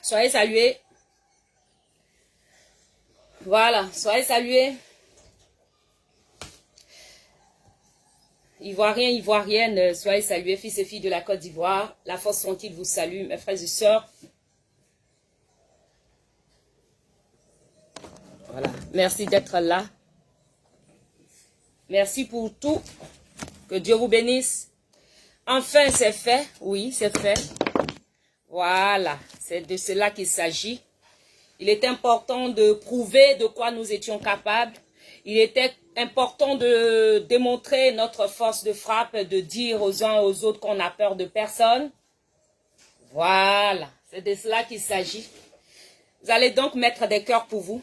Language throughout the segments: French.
Soyez salués. Voilà, soyez salués. Ivoiriens, Ivoiriennes, soyez salués, fils et filles de la Côte d'Ivoire. La force tranquille vous salue, mes frères et sœurs. Voilà, merci d'être là. Merci pour tout. Que Dieu vous bénisse. Enfin, c'est fait. Oui, c'est fait. Voilà, c'est de cela qu'il s'agit. Il est important de prouver de quoi nous étions capables. Il était important de démontrer notre force de frappe, de dire aux uns et aux autres qu'on n'a peur de personne. Voilà, c'est de cela qu'il s'agit. Vous allez donc mettre des cœurs pour vous.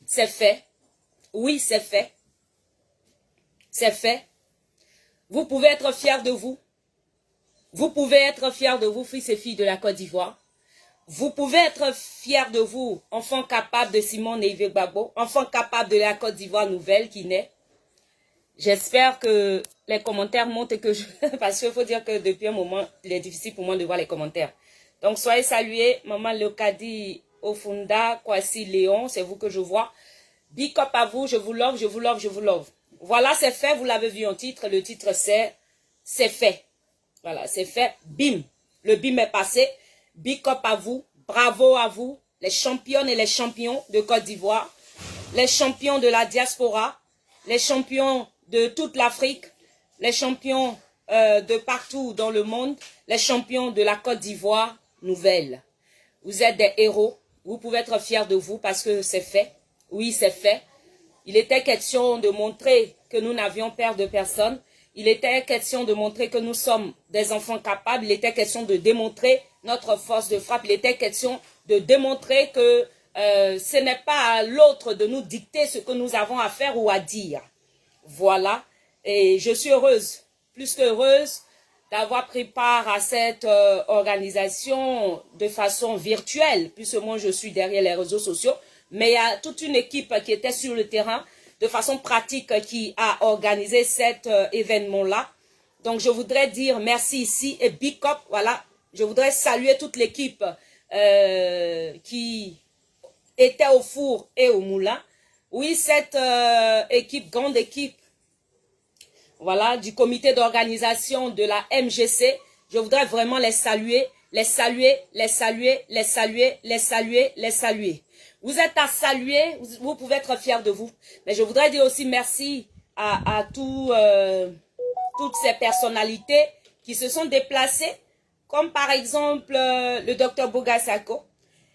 C'est fait. Oui, c'est fait. C'est fait. Vous pouvez être fiers de vous. Vous pouvez être fiers de vous, fils et filles de la Côte d'Ivoire. Vous pouvez être fiers de vous, enfants capables de Simon Neivé Gbagbo, enfants capables de la Côte d'Ivoire nouvelle qui naît. J'espère que les commentaires montent et que je... Parce qu'il faut dire que depuis un moment, il est difficile pour moi de voir les commentaires. Donc, soyez salués. Maman Leokadi Ofunda, Kwasi Léon, c'est vous que je vois. Big up à vous, je vous love, je vous love, je vous love. Voilà, c'est fait, vous l'avez vu en titre. Le titre, c'est fait. Voilà, c'est fait. Bim. Le bim est passé. Big up à vous. Bravo à vous, les championnes et les champions de Côte d'Ivoire. Les champions de la diaspora. Les champions de toute l'Afrique. Les champions de partout dans le monde. Les champions de la Côte d'Ivoire nouvelle. Vous êtes des héros. Vous pouvez être fiers de vous parce que c'est fait. Oui, c'est fait. Il était question de montrer que nous n'avions peur de personne. Il était question de montrer que nous sommes des enfants capables. Il était question de démontrer notre force de frappe. Il était question de démontrer que ce n'est pas à l'autre de nous dicter ce que nous avons à faire ou à dire. Voilà. Et je suis heureuse, plus qu'heureuse, d'avoir pris part à cette organisation de façon virtuelle, puisque moi je suis derrière les réseaux sociaux. Mais il y a toute une équipe qui était sur le terrain de façon pratique qui a organisé cet événement-là. Donc, je voudrais dire merci ici et big up, voilà. Je voudrais saluer toute l'équipe qui était au four et au moulin. Oui, cette équipe, grande équipe, voilà, du comité d'organisation de la MGC, je voudrais vraiment les saluer, les saluer, les saluer, les saluer, les saluer, les saluer. Vous êtes à saluer, vous pouvez être fiers de vous. Mais je voudrais dire aussi merci à toutes ces personnalités qui se sont déplacées, comme par exemple le docteur Bogasako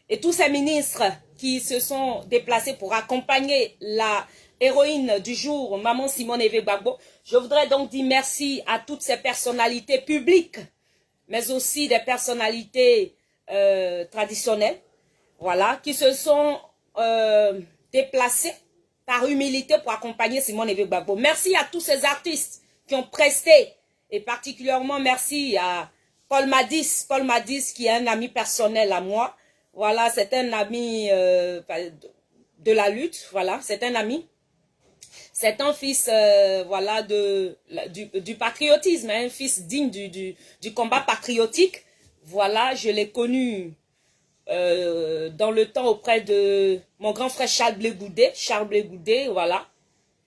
et tous ces ministres qui se sont déplacés pour accompagner la héroïne du jour, Maman Simone Neivé Gbagbo. Je voudrais donc dire merci à toutes ces personnalités publiques, mais aussi des personnalités traditionnelles. Voilà, qui se sont déplacés par humilité pour accompagner Simone Neivé Gbagbo. Merci à tous ces artistes qui ont presté, et particulièrement merci à Paul Madis qui est un ami personnel à moi. Voilà, c'est un ami de la lutte, voilà, c'est un ami. C'est un fils voilà, du patriotisme, un fils digne du combat patriotique. Voilà, je l'ai connu dans le temps auprès de mon grand frère Charles Blé Goudet, voilà,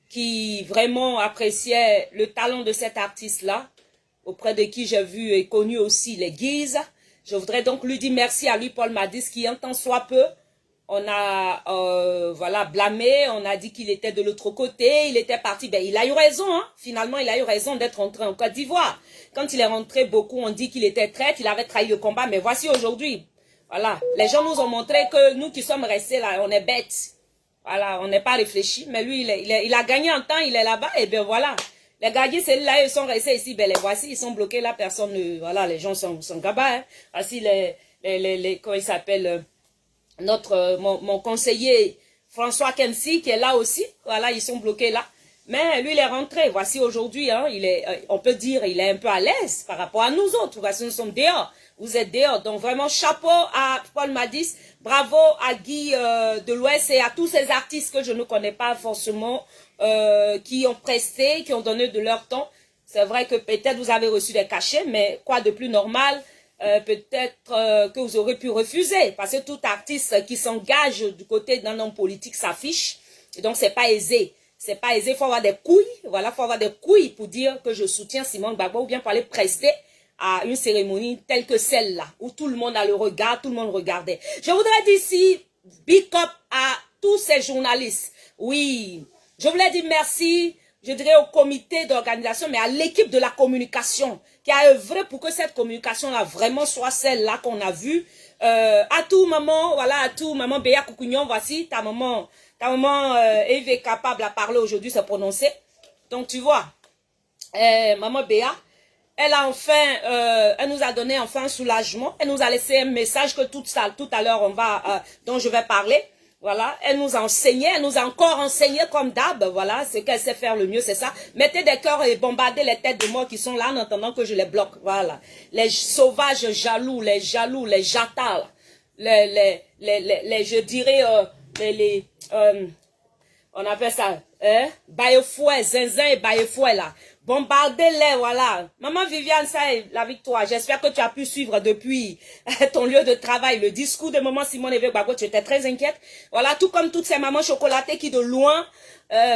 qui vraiment appréciait le talent de cet artiste-là, auprès de qui j'ai vu et connu aussi les Guises. Je voudrais donc lui dire merci à lui, Paul Madis, qui un temps soit peu, on a voilà, blâmé, on a dit qu'il était de l'autre côté, il était parti, ben il a eu raison, hein. Finalement il a eu raison d'être rentré en Côte d'Ivoire. Quand il est rentré, beaucoup ont dit qu'il était traître, il avait trahi le combat, mais voici aujourd'hui. Voilà, les gens nous ont montré que nous qui sommes restés là, on est bêtes. Voilà, on n'est pas réfléchi. Mais lui, il a gagné en temps, il est là-bas. Et bien voilà, les gagnés, c'est là, ils sont restés ici. Ben les voici, ils sont bloqués là, personne ne... Voilà, les gens sont gabas. Hein. Voici comment il s'appelle, mon conseiller François Kensi, qui est là aussi. Voilà, ils sont bloqués là. Mais lui, il est rentré. Voici aujourd'hui, hein, on peut dire, il est un peu à l'aise par rapport à nous autres. Voici, nous sommes dehors. Vous êtes dehors. Donc vraiment, chapeau à Paul Madis. Bravo à Guy de l'Ouest et à tous ces artistes que je ne connais pas forcément, qui ont presté, qui ont donné de leur temps. C'est vrai que peut-être vous avez reçu des cachets, mais quoi de plus normal peut-être que vous aurez pu refuser, parce que tout artiste qui s'engage du côté d'un homme politique s'affiche, et donc c'est pas aisé. C'est pas aisé, il faut avoir des couilles, voilà, il faut avoir des couilles pour dire que je soutiens Simone Gbagbo, ou bien pour aller prester à une cérémonie telle que celle-là, où tout le monde a le regard, tout le monde regardait. Je voudrais dire ici, big up à tous ces journalistes. Oui, je voulais dire merci, je dirais au comité d'organisation, mais à l'équipe de la communication, qui a œuvré pour que cette communication-là vraiment soit celle-là qu'on a vue. À tout moment, voilà, à tout moment, Béa Coucougnon, voici, ta maman Eve est capable à parler aujourd'hui, se prononcer. Donc, tu vois, maman Béa, elle a enfin, elle nous a donné enfin un soulagement. Elle nous a laissé un message que tout à l'heure, dont je vais parler. Voilà, elle nous a enseigné, elle nous a encore enseigné comme d'hab, voilà, ce qu'elle sait faire le mieux, c'est ça. Mettez des cœurs et bombardez les têtes de mort qui sont là en attendant que je les bloque, voilà. Les sauvages jaloux, les jatas, je dirais, on appelle ça, baille-fouet, zinzin et baille-fouet là. Bombardez-les, voilà. Maman Viviane, ça est la victoire. J'espère que tu as pu suivre depuis ton lieu de travail le discours de maman Simone Eve Gbagbo. Tu étais très inquiète. Voilà, tout comme toutes ces mamans chocolatées qui de loin,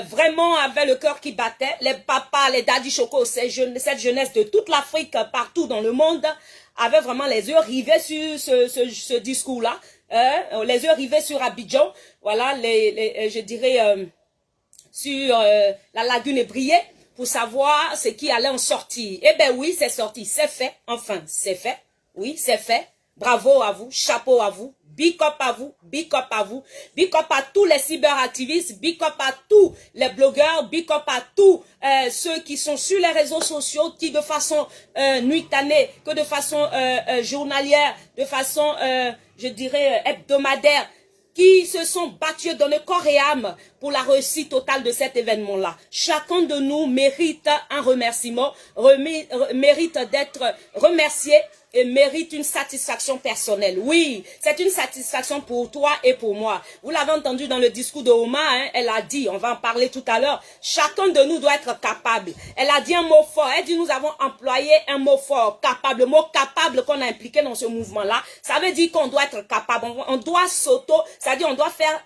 vraiment avaient le cœur qui battait. Les papas, les daddy choco, cette jeunesse de toute l'Afrique, partout dans le monde, avaient vraiment les yeux rivés sur ce discours-là. Les yeux rivés sur Abidjan. Voilà, je dirais, sur la lagune ébriée, pour savoir ce qui allait en sortir. Eh ben oui, c'est sorti, c'est fait, enfin, c'est fait. Oui, c'est fait. Bravo à vous, chapeau à vous, big up à vous, big up à vous, big up à tous les cyberactivistes, big up à tous les blogueurs, big up à tous ceux qui sont sur les réseaux sociaux, qui de façon nuitanée, que de façon journalière, de façon, je dirais, hebdomadaire, qui se sont battus dans le corps et âme pour la réussite totale de cet événement-là. Chacun de nous mérite un remerciement, mérite d'être remercié et mérite une satisfaction personnelle. Oui, c'est une satisfaction pour toi et pour moi. Vous l'avez entendu dans le discours de Oma, hein, elle a dit, on va en parler tout à l'heure, chacun de nous doit être capable. Elle a dit un mot fort, elle dit nous avons employé un mot fort, capable. Le mot capable qu'on a impliqué dans ce mouvement-là, ça veut dire qu'on doit être capable, on doit c'est-à-dire on doit faire,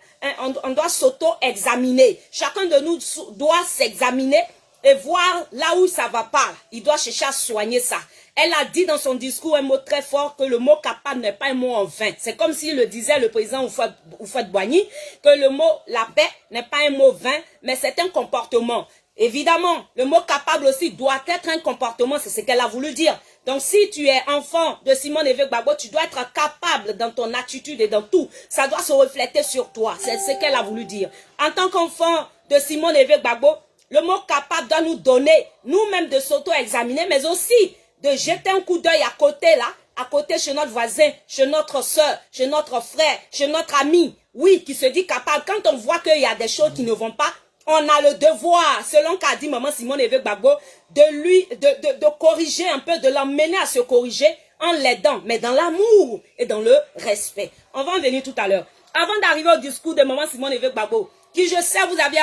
on doit s'auto-examiner. Chacun de nous doit s'examiner et voir là où ça va pas. Il doit chercher à soigner ça. Elle a dit dans son discours un mot très fort que le mot capable n'est pas un mot en vain. C'est comme si le disait le président Houphouët-Boigny, que le mot la paix n'est pas un mot vain, mais c'est un comportement. Évidemment, le mot capable aussi doit être un comportement, c'est ce qu'elle a voulu dire. Donc si tu es enfant de Simone Eve Gbagbo, tu dois être capable dans ton attitude et dans tout. Ça doit se refléter sur toi, c'est ce qu'elle a voulu dire. En tant qu'enfant de Simone Eve Gbagbo, le mot capable doit nous donner, nous-mêmes de s'auto-examiner, mais aussi de jeter un coup d'œil à côté là, à côté chez notre voisin, chez notre soeur, chez notre frère, chez notre ami, oui, qui se dit capable. Quand on voit qu'il y a des choses qui ne vont pas, on a le devoir, selon qu'a dit maman Simone Eve Gbagbo, de corriger un peu, de l'emmener à se corriger en l'aidant, mais dans l'amour et dans le respect. On va en venir tout à l'heure. Avant d'arriver au discours de maman Simone Eve Gbagbo, qui je sais vous avez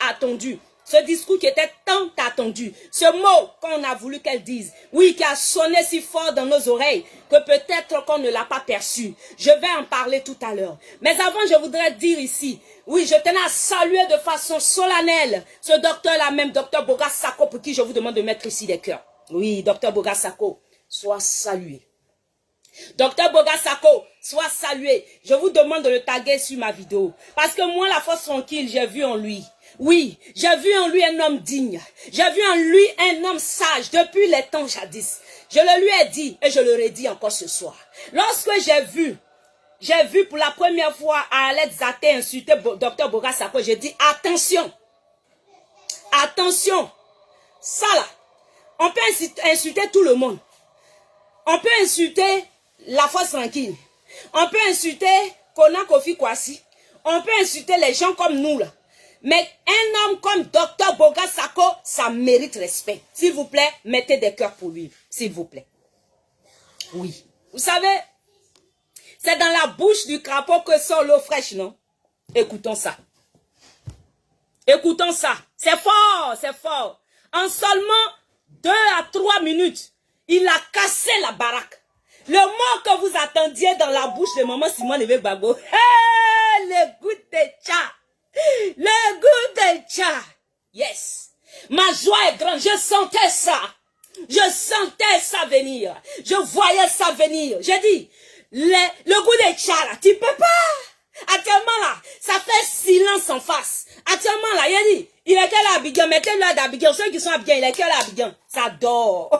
attendu, ce discours qui était tant attendu, ce mot qu'on a voulu qu'elle dise, oui, qui a sonné si fort dans nos oreilles, que peut-être qu'on ne l'a pas perçu. Je vais en parler tout à l'heure. Mais avant, je voudrais dire ici, oui, je tenais à saluer de façon solennelle ce docteur-là même, docteur Boga Sako, pour qui je vous demande de mettre ici des cœurs. Oui, docteur Boga Sako, sois salué. Docteur Boga Sako, sois salué. Je vous demande de le taguer sur ma vidéo. Parce que moi, la force tranquille, j'ai vu en lui. Oui, j'ai vu en lui un homme digne. J'ai vu en lui un homme sage depuis les temps jadis. Je le lui ai dit et je le redis encore ce soir. Lorsque j'ai vu pour la première fois Arlette Zaté insulter Dr Boga Sako, j'ai dit attention. Attention. Ça là, on peut insulter tout le monde. On peut insulter la force tranquille. On peut insulter Kona Kofi Kwasi. On peut insulter les gens comme nous là. Mais un homme comme Dr Boga Sako, ça mérite respect. S'il vous plaît, mettez des cœurs pour lui. S'il vous plaît. Oui. Vous savez, c'est dans la bouche du crapaud que sort l'eau fraîche, non? Écoutons ça. Écoutons ça. C'est fort, c'est fort. En seulement 2 à 3 minutes, il a cassé la baraque. Le mot que vous attendiez dans la bouche de maman Simone Évêque Gbagbo. Hey, le goût de tcha. Le goût de tcha. Yes. Ma joie est grande. Je sentais ça. Je sentais ça venir. Je voyais ça venir. J'ai dit, le goût de tcha là, tu peux pas. Actuellement là, ça fait silence en face. Actuellement là, il a dit, il est quel Abidjan, mettez-le à Abidjan. Ceux qui sont à Abidjan, il est quel Abidjan. Ça dort.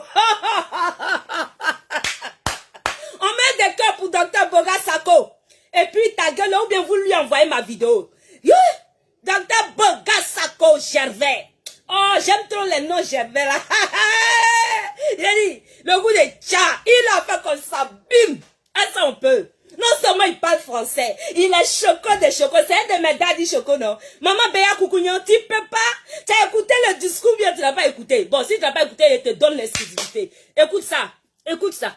On met des cœurs pour Dr Boga Sako. Et puis ta gueule, ou bien vous lui envoyez ma vidéo. Dr Boga Sako Gervais. Oh, j'aime trop les noms Gervais là. Il a dit, le goût de tcha, il a fait comme ça, bim. Est-ce qu'on peut? Non seulement il parle français, il est choco de choco. C'est un de mes daddy choco, non? Maman Béa Koukouignon, tu peux pas? Tu as écouté le discours, bien tu n'as pas écouté. Bon, si tu n'as pas écouté, il te donne l'exclusivité. Écoute ça, écoute ça.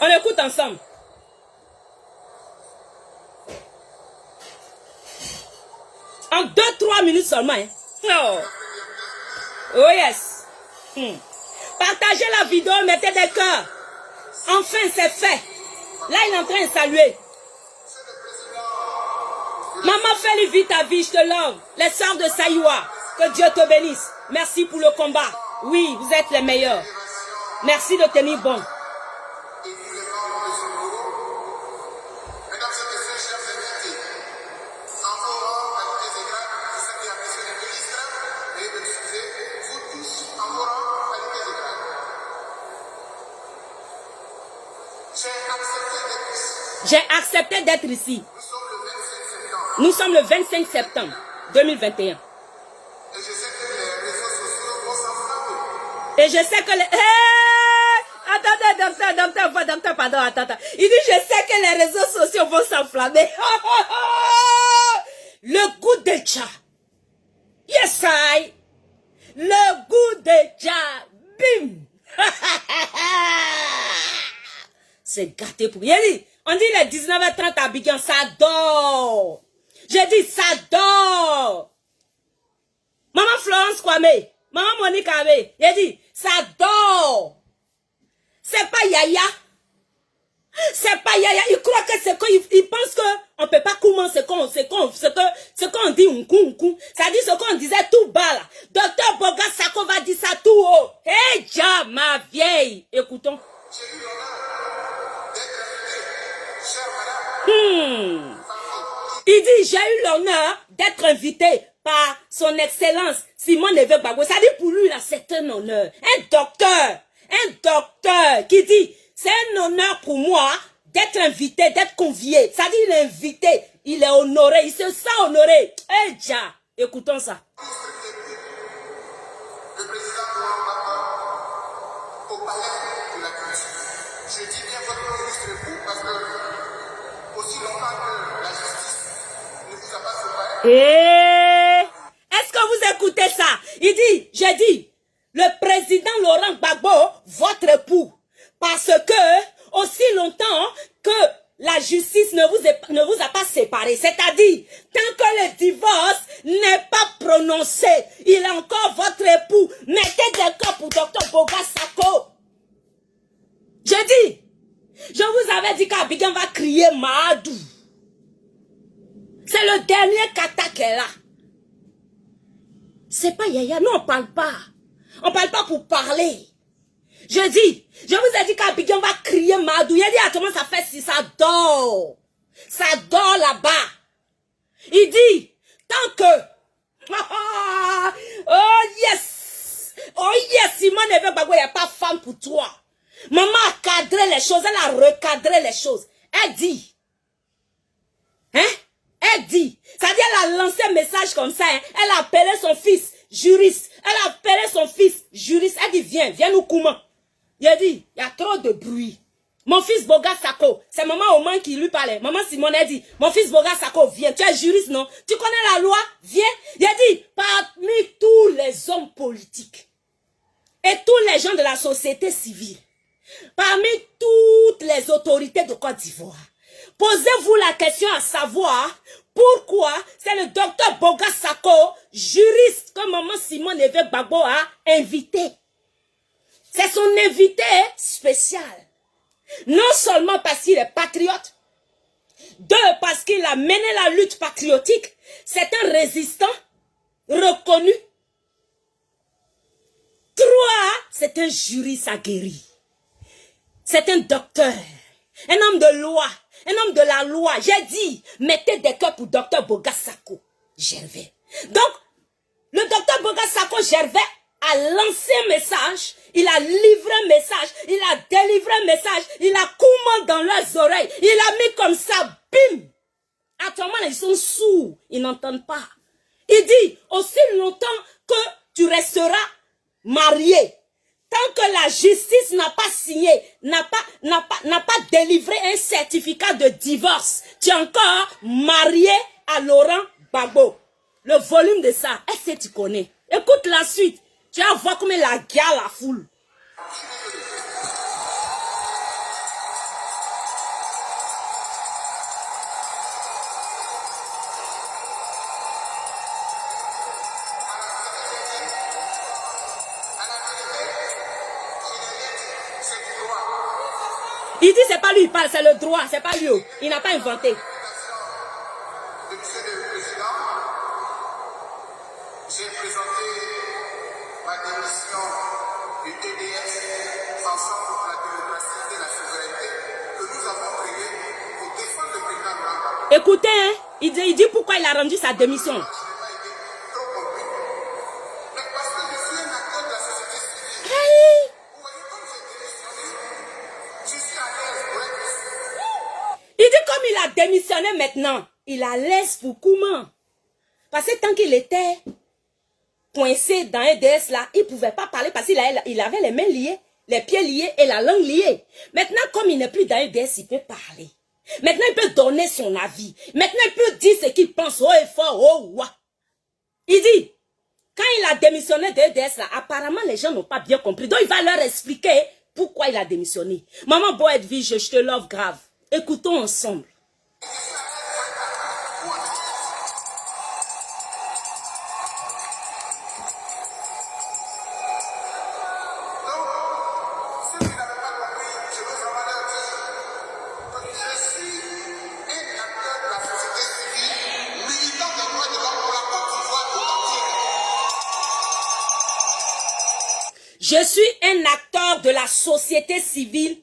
On écoute ensemble. En 2-3 minutes seulement. Hein? Oh. Oh yes. Partagez la vidéo, mettez des cœurs. Enfin, c'est fait. Là, il est en train de saluer. Maman Feli, vite ta vie, je te love. Les sœurs de Saïwa, que Dieu te bénisse. Merci pour le combat. Oui, vous êtes les meilleurs. Merci de tenir bon. J'ai accepté d'être ici. Nous sommes le 25 septembre 2021. Et je sais que les... Attendez, docteur, pardon, attends. Il dit, je sais que les réseaux sociaux vont s'enflammer. Le goût de tcha. Yes, I. Le goût de tcha. Bim. C'est gâté pour... On dit les 19h30 à Abidjan, ça dort. J'ai dit, ça dort. Maman Florence Kwame, maman Monique Kwame, j'ai dit, ça dort. C'est pas Yaya. C'est pas Yaya. Il croit que c'est quoi. Il pense qu'on ne peut pas commencer ce qu'on dit unkou. Ça dit ce qu'on disait tout bas là. Docteur Boga Sako va dire ça tout haut. Hey, ja, ma vieille. Écoutons. Il dit, j'ai eu l'honneur d'être invité par son excellence Simone Évêque Gbagbo. Ça dit pour lui là, c'est un honneur. Un docteur qui dit, c'est un honneur pour moi d'être invité, d'être convié. Ça dit, il est invité, il est honoré, il se sent honoré. Eh, ja, écoutons ça. Le président au palais de la culture. Je dis bien votre ministre époux parce que aussi longtemps que la justice ne vous a pas séparé. Est-ce que vous écoutez ça? Il dit, j'ai dit, le président Laurent Gbagbo, votre époux, parce que aussi longtemps que la justice ne vous a pas séparé, c'est-à-dire, tant que le divorce n'est pas prononcé, il est encore votre époux. Mettez des cas pour Dr Boga Sako. J'ai dit, je vous avais dit qu'Abidjan va crier Mahadou. C'est le dernier kata qu'elle a. C'est pas Yaya, nous on parle pas. On parle pas pour parler. Je dis, je vous ai dit qu'Abidjan va crier Mahadou. Il a dit, attends, ça fait si ça dort. Ça dort là-bas. Il dit, tant que... Oh yes! Oh yes, Simone Évêque Gbagbo, il n'y a pas femme pour toi. Maman a cadré les choses, elle a recadré les choses. Elle dit, hein? Elle dit, c'est-à-dire elle a lancé un message comme ça, hein? Elle a appelé son fils juriste. Elle a appelé son fils juriste. Elle dit, viens nous comment? Il a dit, il y a trop de bruit. Mon fils Boga Sako, c'est maman Oman qui lui parlait. Maman Simone a dit, mon fils Boga Sako, viens. Tu es juriste, non? Tu connais la loi? Viens. Il a dit, parmi tous les hommes politiques et tous les gens de la société civile, parmi toutes les autorités de Côte d'Ivoire, posez-vous la question à savoir pourquoi c'est le docteur Boga Sako, juriste que maman Simone Évêque Gbagbo a invité. C'est son invité spécial. Non seulement parce qu'il est patriote, deux, parce qu'il a mené la lutte patriotique. C'est un résistant reconnu. Trois, c'est un juriste aguerri. C'est un docteur, un homme de loi, un homme de la loi. J'ai dit, mettez des cœurs pour docteur Bogassako Gervais. Donc, le docteur Bogassako Gervais a lancé un message, il a livré un message, il a délivré un message, il a commandé dans leurs oreilles, il a mis comme ça, bim. Actuellement, ils sont sourds, ils n'entendent pas. Il dit, aussi longtemps que tu resteras marié, tant que la justice n'a pas signé, n'a pas délivré un certificat de divorce, tu es encore marié à Laurent Gbagbo. Le volume de ça, est-ce que tu connais? Écoute la suite. Tu vas voir comment la gueule la foule. Il dit c'est pas lui, il parle, c'est le droit, c'est pas lui. Il n'a pas inventé. J'ai présenté ma démission du TDS, Ensemble pour la démocratie et la souveraineté, que nous avons créé pour défendre le président Laurent Gbagbo. Écoutez, hein, il dit pourquoi il a rendu sa démission. Je n'ai pas été trop compris. Mais parce que je suis un acteur de la société civile. Hey. Vous voyez, comme j'ai démissionné, je suis à l'aise pour être. Il dit comme il a démissionné maintenant, il a l'aise pour comment? Parce que tant qu'il était coincé dans un DS là, il ne pouvait pas parler parce qu'il avait les mains liées, les pieds liés et la langue liée. Maintenant, comme il n'est plus dans un DS, il peut parler. Maintenant, il peut donner son avis. Maintenant, il peut dire ce qu'il pense haut et fort, oh, ouah. Il dit, quand il a démissionné de DS là, apparemment, les gens n'ont pas bien compris. Donc, il va leur expliquer pourquoi il a démissionné. Maman Boedvige, je te love grave. Écoutons ensemble. Je suis un acteur de la société civile,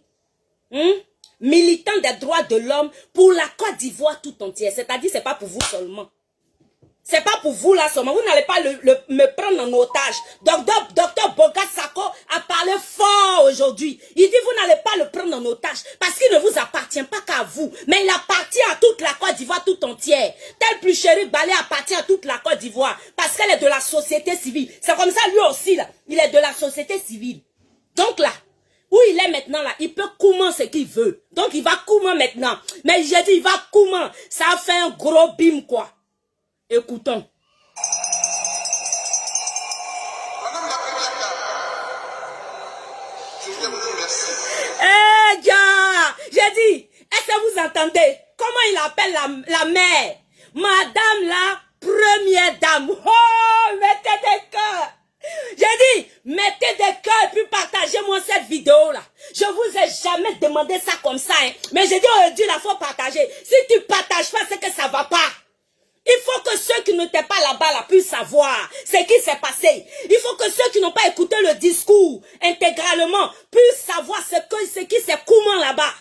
militant des droits de l'homme pour la Côte d'Ivoire tout entière. C'est-à-dire, c'est pas pour vous seulement. C'est pas pour vous là seulement. Vous n'allez pas me prendre en otage. Docteur Bogassako a parlé fort aujourd'hui. Il dit, vous n'allez pas le prendre en otage parce qu'il ne vous appartient pas qu'à vous. Mais il appartient à toute la Côte d'Ivoire tout entière. Tel plus chéri Balé appartient à toute la Côte d'Ivoire parce qu'elle est de la société civile. C'est comme ça lui aussi là. Il est de la société civile. Donc là, où il est maintenant là, il peut comment ce qu'il veut. Donc il va comment maintenant. Mais j'ai dit, il va comment. Ça a fait un gros bim quoi. Écoutons. Madame la Première Dame, je voulais vous dire merci. Eh, Dia, j'ai dit, est-ce que vous entendez comment il appelle la mère? Madame la Première Dame. Oh, mettez des cœurs. J'ai dit, mettez des cœurs et puis partagez-moi cette vidéo là. Je vous ai jamais demandé ça comme ça. Hein. Mais j'ai dit, oh Dieu, il faut partager. Si tu partages pas, c'est que ça va pas. Il faut que ceux qui n'étaient pas là-bas là, puissent savoir ce qui s'est passé. Il faut que ceux qui n'ont pas écouté le discours intégralement puissent savoir ce qui s'est comment là-bas.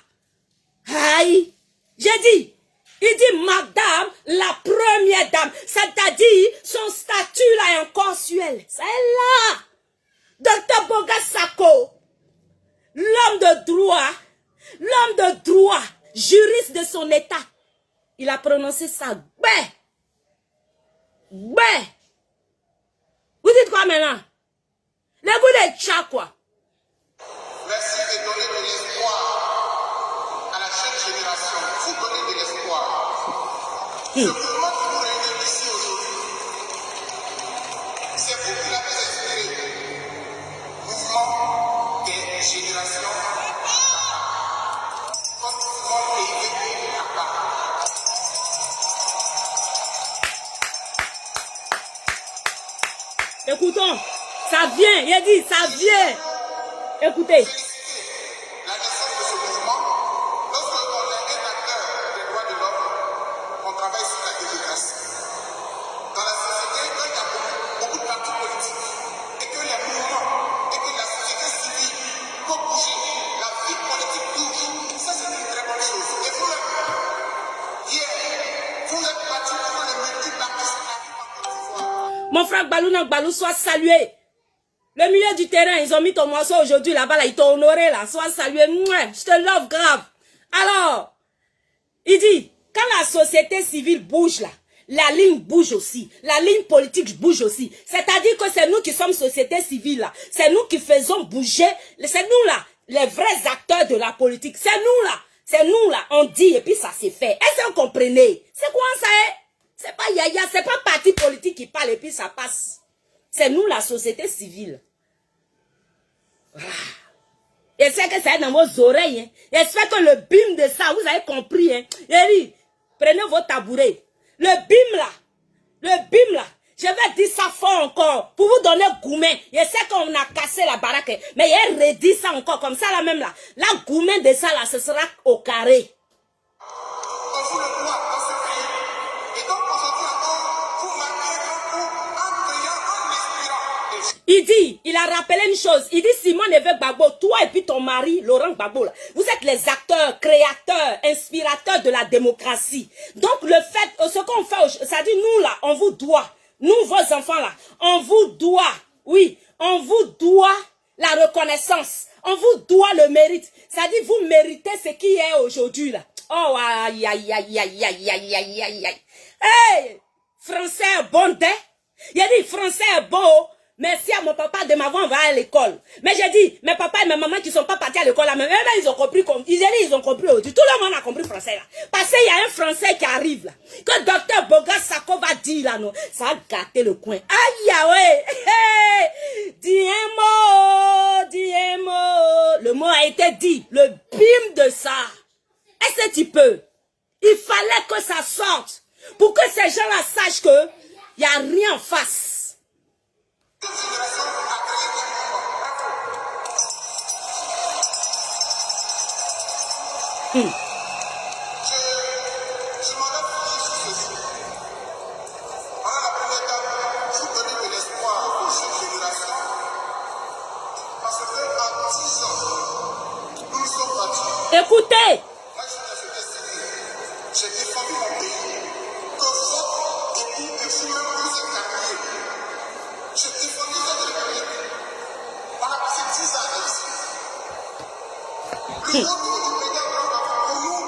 Aïe, j'ai dit, il dit Madame la Première Dame, c'est-à-dire son statut là est encore sur elle. C'est là. Docteur Bogassako, l'homme de droit, juriste de son état, il a prononcé ça. Ouais. Vous dites quoi maintenant? Le goût de chat quoi. Merci de donner de l'espoir à la jeune génération. Vous donnez de l'espoir. Ce mouvement que vous réunissez ici aujourd'hui, c'est vous qui l'avez inspiré. Mouvement des générations. Comme mouvement pays à part. Écoutons, ça vient, il a dit, ça vient. Écoutez. féliciter la naissance de ce mouvement. Lorsqu'on est un acteur des droits de l'homme, on travaille sur la démocratie. Dans la société, quand il y a beaucoup de partis politiques, et que les mouvements, et que la société civile peut bouger, la vie politique bouge, ça c'est une très bonne chose. Et vous-même, hier, vous êtes battu pour le multipartisme en Côte d'Ivoire. Mon frère Balou soit salué. Le milieu du terrain, ils ont mis ton morceau aujourd'hui là-bas, là, ils t'ont honoré là, sois salué. Mouais, je te love grave. Alors, il dit, quand la société civile bouge là, la ligne bouge aussi, la ligne politique bouge aussi. C'est-à-dire que c'est nous qui sommes société civile là, c'est nous qui faisons bouger, c'est nous là, les vrais acteurs de la politique, c'est nous là, on dit et puis ça s'est fait. Est-ce que vous comprenez? C'est quoi ça est? C'est pas Yaya, c'est pas parti politique qui parle et puis ça passe. C'est nous la société civile. J'espère que ça est dans vos oreilles. Hein. J'espère que le bim de ça, vous avez compris. Hein. Yeri, prenez vos tabourets. Le bim là, je vais dire ça fort encore pour vous donner gourmet. Je sais qu'on a cassé la baraque, mais il redit ça encore comme ça là même là. La gourmet de ça là, ce sera au carré. On joue le pouvoir dans ce pays. Et donc aujourd'hui encore, vous marquez un coup en priant, en inspirant. Il dit, il a rappelé une chose. Il dit, Simone Évêque Gbagbo, toi et puis ton mari, Laurent Gbagbo, là, vous êtes les acteurs, créateurs, inspirateurs de la démocratie. Donc, le fait, ce qu'on fait, ça dit, nous là, on vous doit, nous, vos enfants là, on vous doit, oui, on vous doit la reconnaissance. On vous doit le mérite. Ça dit, vous méritez ce qui est aujourd'hui là. Oh, aïe, aïe, aïe, aïe, aïe, aïe, aïe, aïe, aïe. Hey, français est bon, hein? Il a dit, français est beau. Merci à mon papa de m'avoir envoyé à l'école. Mais j'ai dit, mes papas et mes mamans qui sont pas partis à l'école là, même ils ont compris, ils ont compris aujourd'hui. Tout le monde a compris français là. Parce qu'il y a un français qui arrive là. Que docteur Bogas Sako va dire là, non. Ça a gâté le coin. Aïe, ah ouais. Hey, dis un mot. Le mot a été dit. Le bim de ça. Est-ce que tu peux? Il fallait que ça sorte. Pour que ces gens-là sachent que il n'y a rien en face. Cette génération a créé un mouvement. Je m'en ai fini sur ceci. Pendant la première étape, vous donnez de l'espoir aux jeunes générations. Parce qu'en 10 ans, nous nous sommes battus. Écoutez. Moi, je suis dans ce destiné. J'ai défendu mon pays. Que votre époux et vous-même vous écartiez. Je défendis cette république. On a passé 10 ans ici. Le retour du président Blanc, pour nous,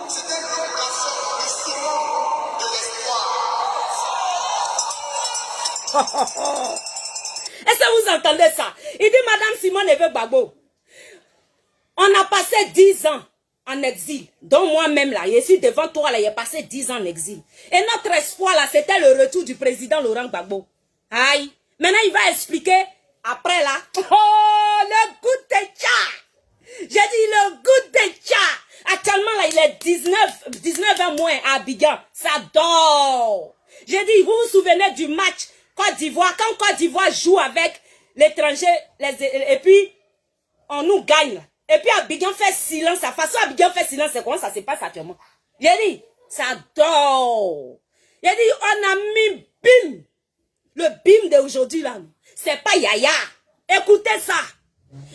c'était le poisson, le saumon de l'espoir. Est-ce que vous entendez ça? Il dit, Madame Simone Évêque Gbagbo, on a passé 10 ans en exil. Donc moi-même là, je suis devant toi là, j'ai passé 10 ans en exil. Et notre espoir là, c'était le retour du président Laurent Gbagbo. Aïe. Maintenant, il va expliquer, après là, oh, le goût de tcha. J'ai dit le goût de tcha. Actuellement, là, il est 19 ans moins à Abidjan. Ça dort. J'ai dit, vous vous souvenez du match Côte d'Ivoire, quand Côte d'Ivoire joue avec l'étranger, et puis, on nous gagne. Et puis, Abidjan fait silence. La façon Abidjan fait silence, c'est comment ça se passe actuellement. J'ai dit, ça dort. J'ai dit, on a mis bim. Le bim d'aujourd'hui, là, c'est pas Yaya. Écoutez ça.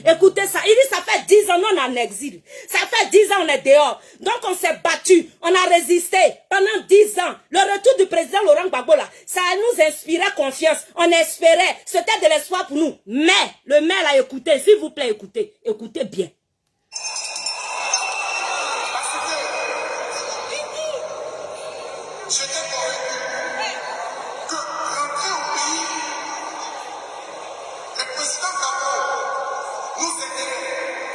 Écoutez ça. Il dit, ça fait 10 ans, on est en exil. Ça fait 10 ans, on est dehors. Donc, on s'est battu. On a résisté pendant 10 ans. Le retour du président Laurent Gbagbo, là, ça nous inspirait confiance. On espérait. C'était de l'espoir pour nous. Mais, le maire a écouté. S'il vous plaît, écoutez. Écoutez bien. Parce que j'étais convaincu que rentrer au pays, le président Gbagbo nous aiderait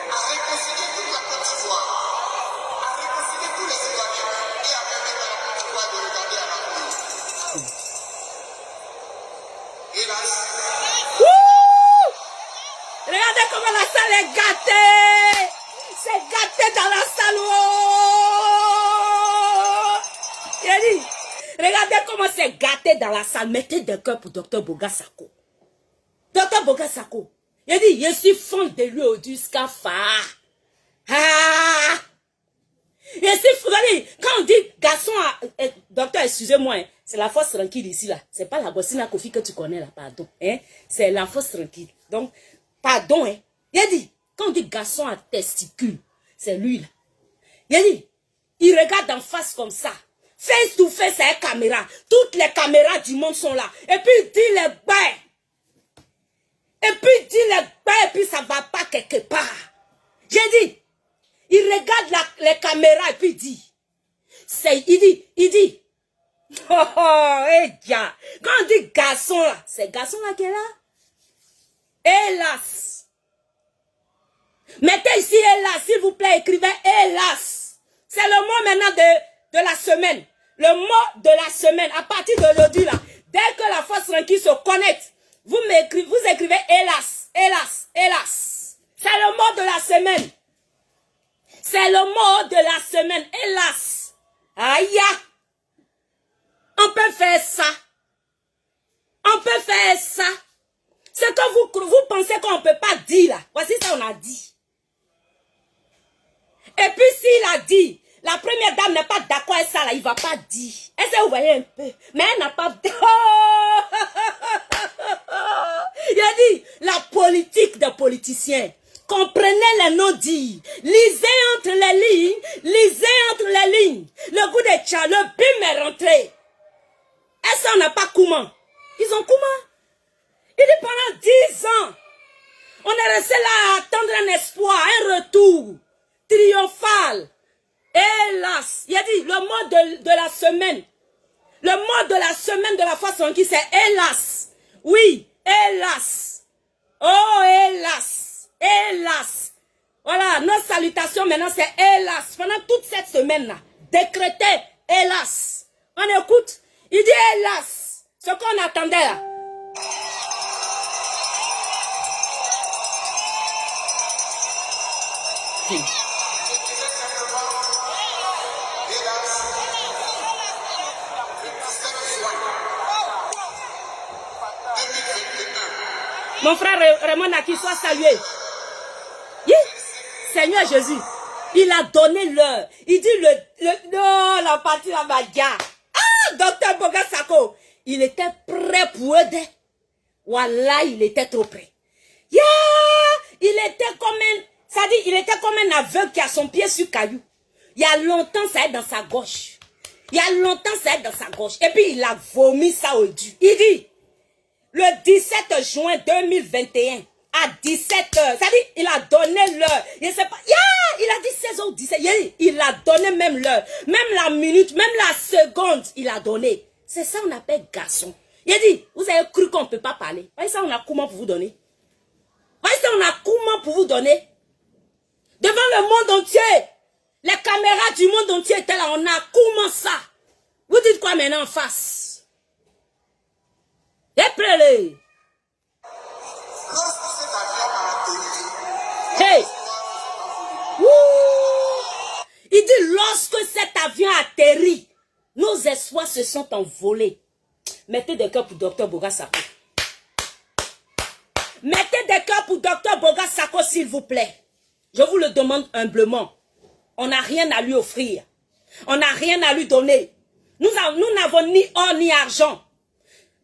à réconcilier toute la Côte d'Ivoire, à réconcilier tous les citoyens et à permettre à la Côte d'Ivoire de regarder à l'avenir. Hélas, Regardez comment la salle est gâtée. C'est gâté dans la salle. Oh. Il dit, regardez comment c'est gâté dans la salle. Mettez des cœurs pour Dr Bogas Sako. Dr Bogas Sako. Il dit, je suis fond de lui au jusqu'à phare. Ah! Je suis fond de lui. Quand on dit garçon, docteur, excusez-moi, hein, c'est la force tranquille ici, là. C'est pas la Bossina Kofi que tu connais, là, pardon. Hein? C'est la force tranquille. Donc, pardon, hein. Il dit, quand on dit garçon à testicule, c'est lui, là. Il dit, il regarde en face comme ça. Face to face avec caméra. Toutes les caméras du monde sont là. Et puis il dit les bains. Et puis il dit les bains et puis ça va pas quelque part. J'ai dit, il regarde les caméras et puis il dit, il dit, oh, gars. Quand on dit garçon là, c'est garçon là qui est là. Hélas. Mettez ici hélas, s'il vous plaît, écrivez hélas. C'est le mot maintenant de la semaine. Le mot de la semaine, à partir d'aujourd'hui là, dès que la force tranquille se connecte, vous écrivez hélas, hélas, hélas. C'est le mot de la semaine. C'est le mot de la semaine, hélas. Aïe. On peut faire ça. On peut faire ça. Ce que vous pensez qu'on ne peut pas dire là. Voici ça on a dit. Et puis s'il a dit, la première dame n'est pas d'accord avec ça là, il ne va pas dire. Est-ce que vous voyez un peu? Mais elle n'a pas... Oh! Il a dit, la politique des politiciens. Comprenez les non-dits. Lisez entre les lignes. Lisez entre les lignes. Le goût des chats, le bim est rentré. Est-ce qu'on n'a pas comment? Ils ont comment? Il dit pendant 10 ans, on est resté là à attendre un espoir, un retour triomphal. Hélas, il a dit le mot de la semaine. Le mot de la semaine de la force tranquille, c'est hélas. Oui, hélas. Oh, hélas. Hélas. Voilà, nos salutations maintenant, c'est hélas. Pendant toute cette semaine-là, décrétez hélas. On écoute. Il dit hélas. Ce qu'on attendait là. Mon frère Raymond Aki, soit salué. Oui, Seigneur Jésus, il a donné l'heure. Il dit non, la partie la bagarre. Ah, docteur Bogasako, il était prêt pour aider. Voilà, il était trop près. Yeah, il était comme il était comme un aveugle qui a son pied sur caillou. Il y a longtemps, ça est dans sa gauche. Il y a longtemps, ça est dans sa gauche. Et puis, il a vomi ça au Dieu. Il dit, le 17 juin 2021, à 17h, c'est-à-dire, il a donné l'heure. Je ne sais pas, il a dit 16h17. Il a donné même l'heure. Même la minute, même la seconde, il a donné. C'est ça qu'on appelle garçon. Il a dit, vous avez cru qu'on ne peut pas parler. Voyez ça, on a comment pour vous donner. Voyez ça, on a comment pour vous donner. Devant le monde entier. Les caméras du monde entier étaient là. On a comment ça. Vous dites quoi maintenant en face? Épreuve. Lorsque cet avion a atterri, Hey. Ouh. Il dit lorsque cet avion atterrit, nos espoirs se sont envolés. Mettez des cœurs pour Dr Bogasako. Mettez des cœurs pour Dr Bogasako, s'il vous plaît. Je vous le demande humblement. On n'a rien à lui offrir. On n'a rien à lui donner. Nous n'avons ni or ni argent.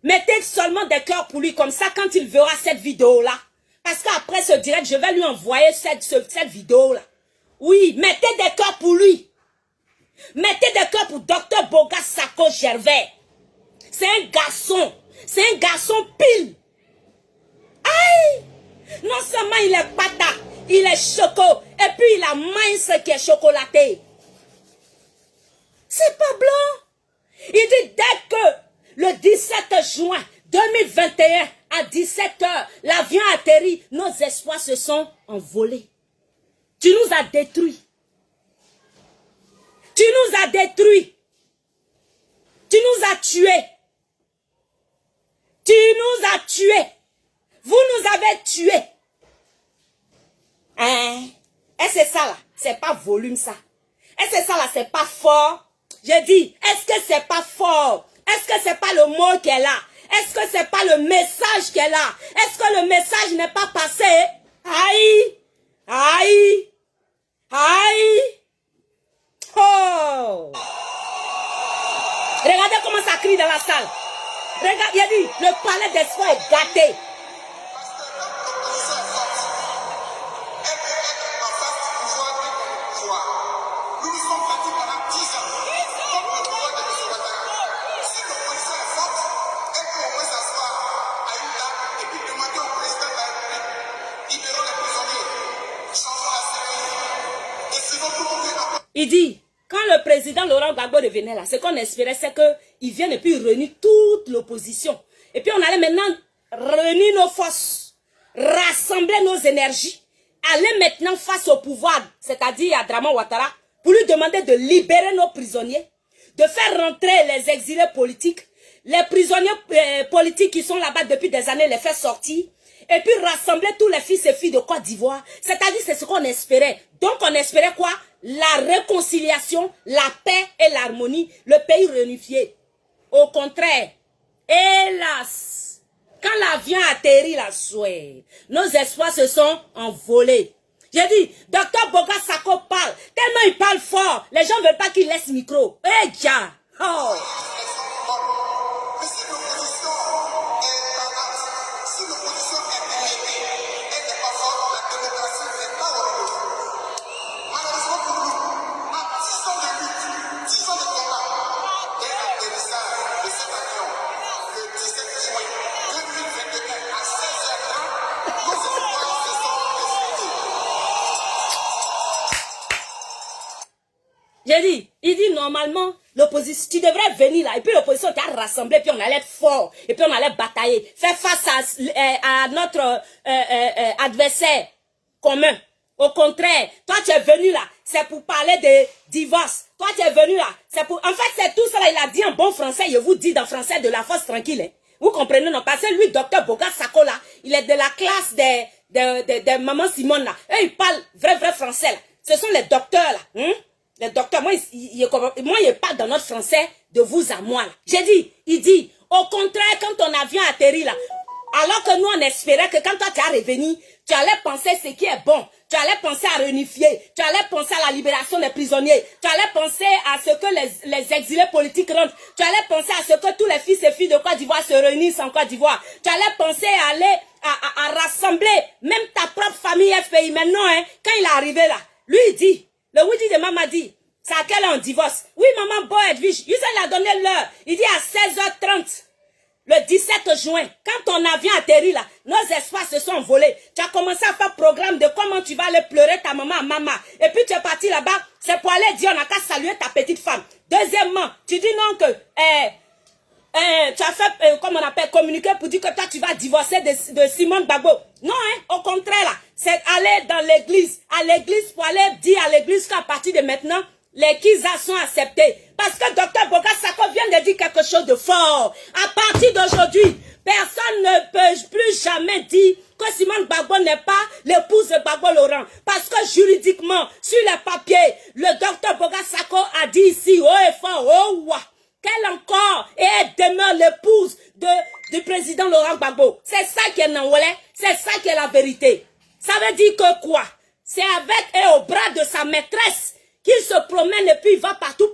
Mettez seulement des cœurs pour lui. Comme ça, quand il verra cette vidéo-là. Parce qu'après ce direct, je vais lui envoyer cette vidéo-là. Oui, mettez des cœurs pour lui. Mettez des cœurs pour Dr Bogasako Gervais. C'est un garçon. C'est un garçon pile. Aïe! Non seulement il est pata, il est choco, et puis il a mince qui est chocolaté. C'est pas blanc. Il dit dès que le 17 juin 2021 à 17h, l'avion atterrit, nos espoirs se sont envolés. Tu nous as détruits. Tu nous as détruits. Tu nous as tués. Tu nous as tués. Vous nous avez tués. Hein? Et c'est ça là. C'est pas volume ça. Et c'est ça là. C'est pas fort. J'ai dit, est-ce que c'est pas fort? Est-ce que c'est pas le mot qui est là? Est-ce que c'est pas le message qu'elle a? Est-ce que le message n'est pas passé? Aïe! Aïe! Aïe! Oh! Regardez comment ça crie dans la salle. Regarde, il a dit, le palais d'espoir est gâté. Il dit, quand le président Laurent Gbagbo revenait là, ce qu'on espérait, c'est qu'il vienne et puis réunir toute l'opposition. Et puis on allait maintenant réunir nos forces, rassembler nos énergies, aller maintenant face au pouvoir, c'est-à-dire à Draman Ouattara, pour lui demander de libérer nos prisonniers, de faire rentrer les exilés politiques, les prisonniers politiques qui sont là-bas depuis des années, les faire sortir, et puis rassembler tous les fils et filles de Côte d'Ivoire. C'est-à-dire, c'est ce qu'on espérait. Donc, on espérait quoi? La réconciliation, la paix et l'harmonie, le pays réunifié. Au contraire, hélas, quand l'avion atterrit la souhait, nos espoirs se sont envolés. J'ai dit, Dr Boga Sako parle, tellement il parle fort, les gens ne veulent pas qu'il laisse micro. Eh, ja! Oh! J'ai dit, il dit normalement, l'opposition, tu devrais venir là, et puis l'opposition t'a rassemblé, puis on allait être fort, et puis on allait batailler, faire face à notre adversaire commun. Au contraire, toi tu es venu là, c'est pour parler de divorce. Toi tu es venu là, c'est pour... En fait, c'est tout ça là, il a dit en bon français, je vous dis en français de la force tranquille. Hein. Vous comprenez, non? Parce que lui, docteur Boga Sako là, il est de la classe des maman Simone là. Et il parle vrai français là. Ce sont les docteurs là. Hein? Les docteurs, moi, il parle dans notre français de vous à moi. J'ai dit, il dit, au contraire, quand ton avion atterrit là, alors que nous, on espérait que quand toi, tu as revenu, tu allais penser ce qui est bon. Tu allais penser à réunifier. Tu allais penser à la libération des prisonniers. Tu allais penser à ce que les exilés politiques rentrent. Tu allais penser à ce que tous les fils et filles de Côte d'Ivoire se réunissent en Côte d'Ivoire. Tu allais penser à aller à rassembler même ta propre famille FPI. Maintenant, hein, quand il est arrivé là, lui, il dit, le Widi de maman dit, c'est à quelle heure on divorce? Oui, maman, boy, Edwige. Il a donné l'heure. Il dit à 16h30, le 17 juin, quand ton avion atterrit là, nos espoirs se sont envolés. Tu as commencé à faire programme de comment tu vas aller pleurer ta maman à maman. Et puis tu es parti là-bas, c'est pour aller dire, on n'a qu'à saluer ta petite femme. Deuxièmement, tu dis non que, tu as fait, comme on appelle, communiquer pour dire que toi tu vas divorcer de Simone Gbagbo. Non, hein, au contraire là, c'est aller dans l'église, à l'église pour aller dire à l'église qu'à partir de maintenant, les Kizas sont acceptés. Parce que Dr Boga Sako vient de dire quelque chose de fort. À partir d'aujourd'hui, personne ne peut plus jamais dire que Simone Gbagbo n'est pas l'épouse de Gbagbo Laurent. Parce que juridiquement, sur les papiers, le Dr Boga Sako a dit ici, oh et fort, oh ouah, qu'elle encore et elle demeure l'épouse du président Laurent Gbagbo. C'est ça qui est Nanwale, c'est ça qui est la vérité. Ça veut dire que quoi? C'est avec et au bras de sa maîtresse qu'il se promène et puis il va partout.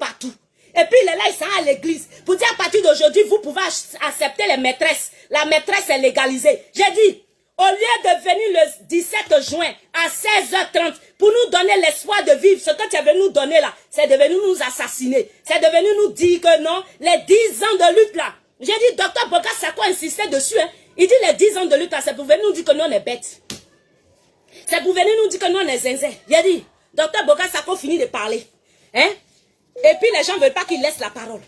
Et puis il est là, il s'en va à l'église. Pour dire à partir d'aujourd'hui, vous pouvez accepter les maîtresses. La maîtresse est légalisée. J'ai dit, au lieu de venir le 17 juin à 16h30 pour nous donner l'espoir de vivre, ce que tu es venu nous donner là, c'est de venir nous assassiner. C'est de venir nous dire que non, les 10 ans de lutte là. J'ai dit, Dr Boga Sako insistait dessus. Hein. Il dit les 10 ans de lutte là, c'est pour venir nous dire que nous on est bêtes. C'est pour venir nous dire que nous on est zinzin. J'ai dit, Dr Boga Sako finit de parler. Hein? Et puis les gens ne veulent pas qu'il laisse la parole.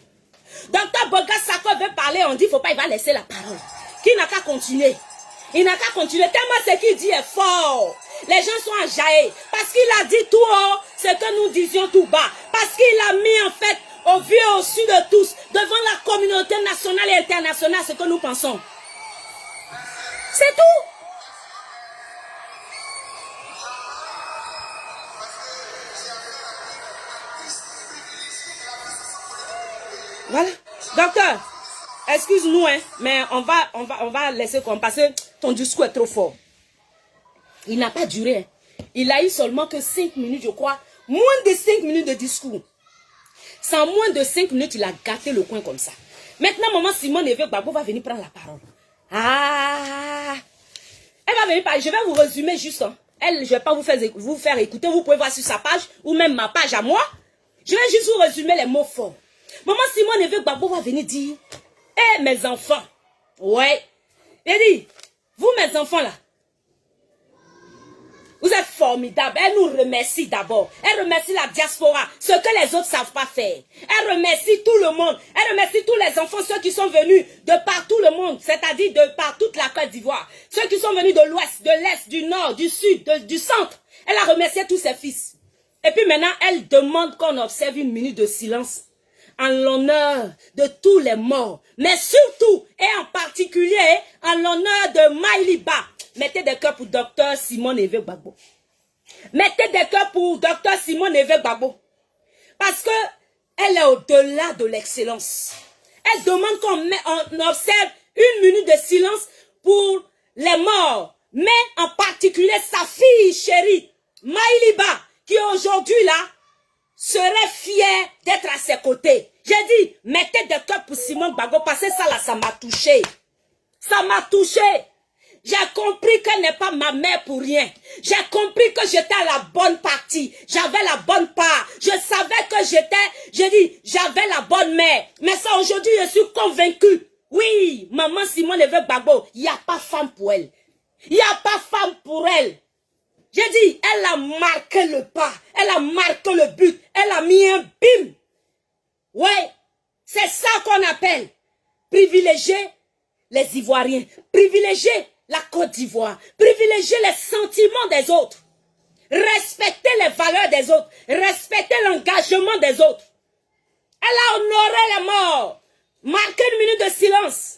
Dr Boga Sako veut parler, on dit, il ne faut pas, il va laisser la parole. Qui n'a qu'à continuer. Il n'a qu'à continuer. Tellement ce qu'il dit est fort. Les gens sont enjaillés. Parce qu'il a dit tout haut ce que nous disions tout bas. Parce qu'il a mis en fait au vu et au su de tous, devant la communauté nationale et internationale, ce que nous pensons. C'est tout. Voilà. Docteur, excuse-nous, hein, mais on va laisser comme parce que ton discours est trop fort. Il n'a pas duré. Hein. Il a eu seulement que 5 minutes, je crois. Moins de 5 minutes de discours. Sans moins de 5 minutes, il a gâté le coin comme ça. Maintenant, maman Simone Évêque Gbagbo va venir prendre la parole. Ah! Elle va venir parler. Je vais vous résumer juste. Hein. Elle, je ne vais pas vous faire écouter. Vous pouvez voir sur sa page ou même ma page à moi. Je vais juste vous résumer les mots forts. Maman Simone Évêque Gbagbo va venir dire, eh mes enfants, ouais. Elle dit, vous mes enfants là, vous êtes formidables. Elle nous remercie d'abord. Elle remercie la diaspora, ce que les autres ne savent pas faire. Elle remercie tout le monde. Elle remercie tous les enfants, ceux qui sont venus de partout le monde, c'est-à-dire de par toute la Côte d'Ivoire. Ceux qui sont venus de l'ouest, de l'est, du nord, du sud, du centre. Elle a remercié tous ses fils. Et puis maintenant, elle demande qu'on observe une minute de silence en l'honneur de tous les morts. Mais surtout, et en particulier, en l'honneur de Maïliba. Mettez des cœurs pour Dr Simone Évêque Gbagbo. Mettez des cœurs pour Dr Simone Évêque Gbagbo. Parce que elle est au-delà de l'excellence. Elle demande qu'on observe une minute de silence pour les morts. Mais en particulier sa fille chérie, Maïliba, qui aujourd'hui là, serait fière d'être à ses côtés. J'ai dit, mettez des cœurs pour Simone Gbagbo parce que ça là, ça m'a touché. Ça m'a touché. J'ai compris qu'elle n'est pas ma mère pour rien. J'ai compris que j'étais à la bonne partie. J'avais la bonne part. Je savais que j'avais la bonne mère. Mais ça, aujourd'hui, je suis convaincue. Oui, maman Simone Évêque Gbagbo, il n'y a pas femme pour elle. Il n'y a pas femme pour elle. J'ai dit, elle a marqué le pas. Elle a marqué le but. Elle a mis un bim. Ouais, c'est ça qu'on appelle privilégier les Ivoiriens. Privilégier la Côte d'Ivoire, privilégier les sentiments des autres, respecter les valeurs des autres, respecter l'engagement des autres. Elle a honoré les morts, marqué une minute de silence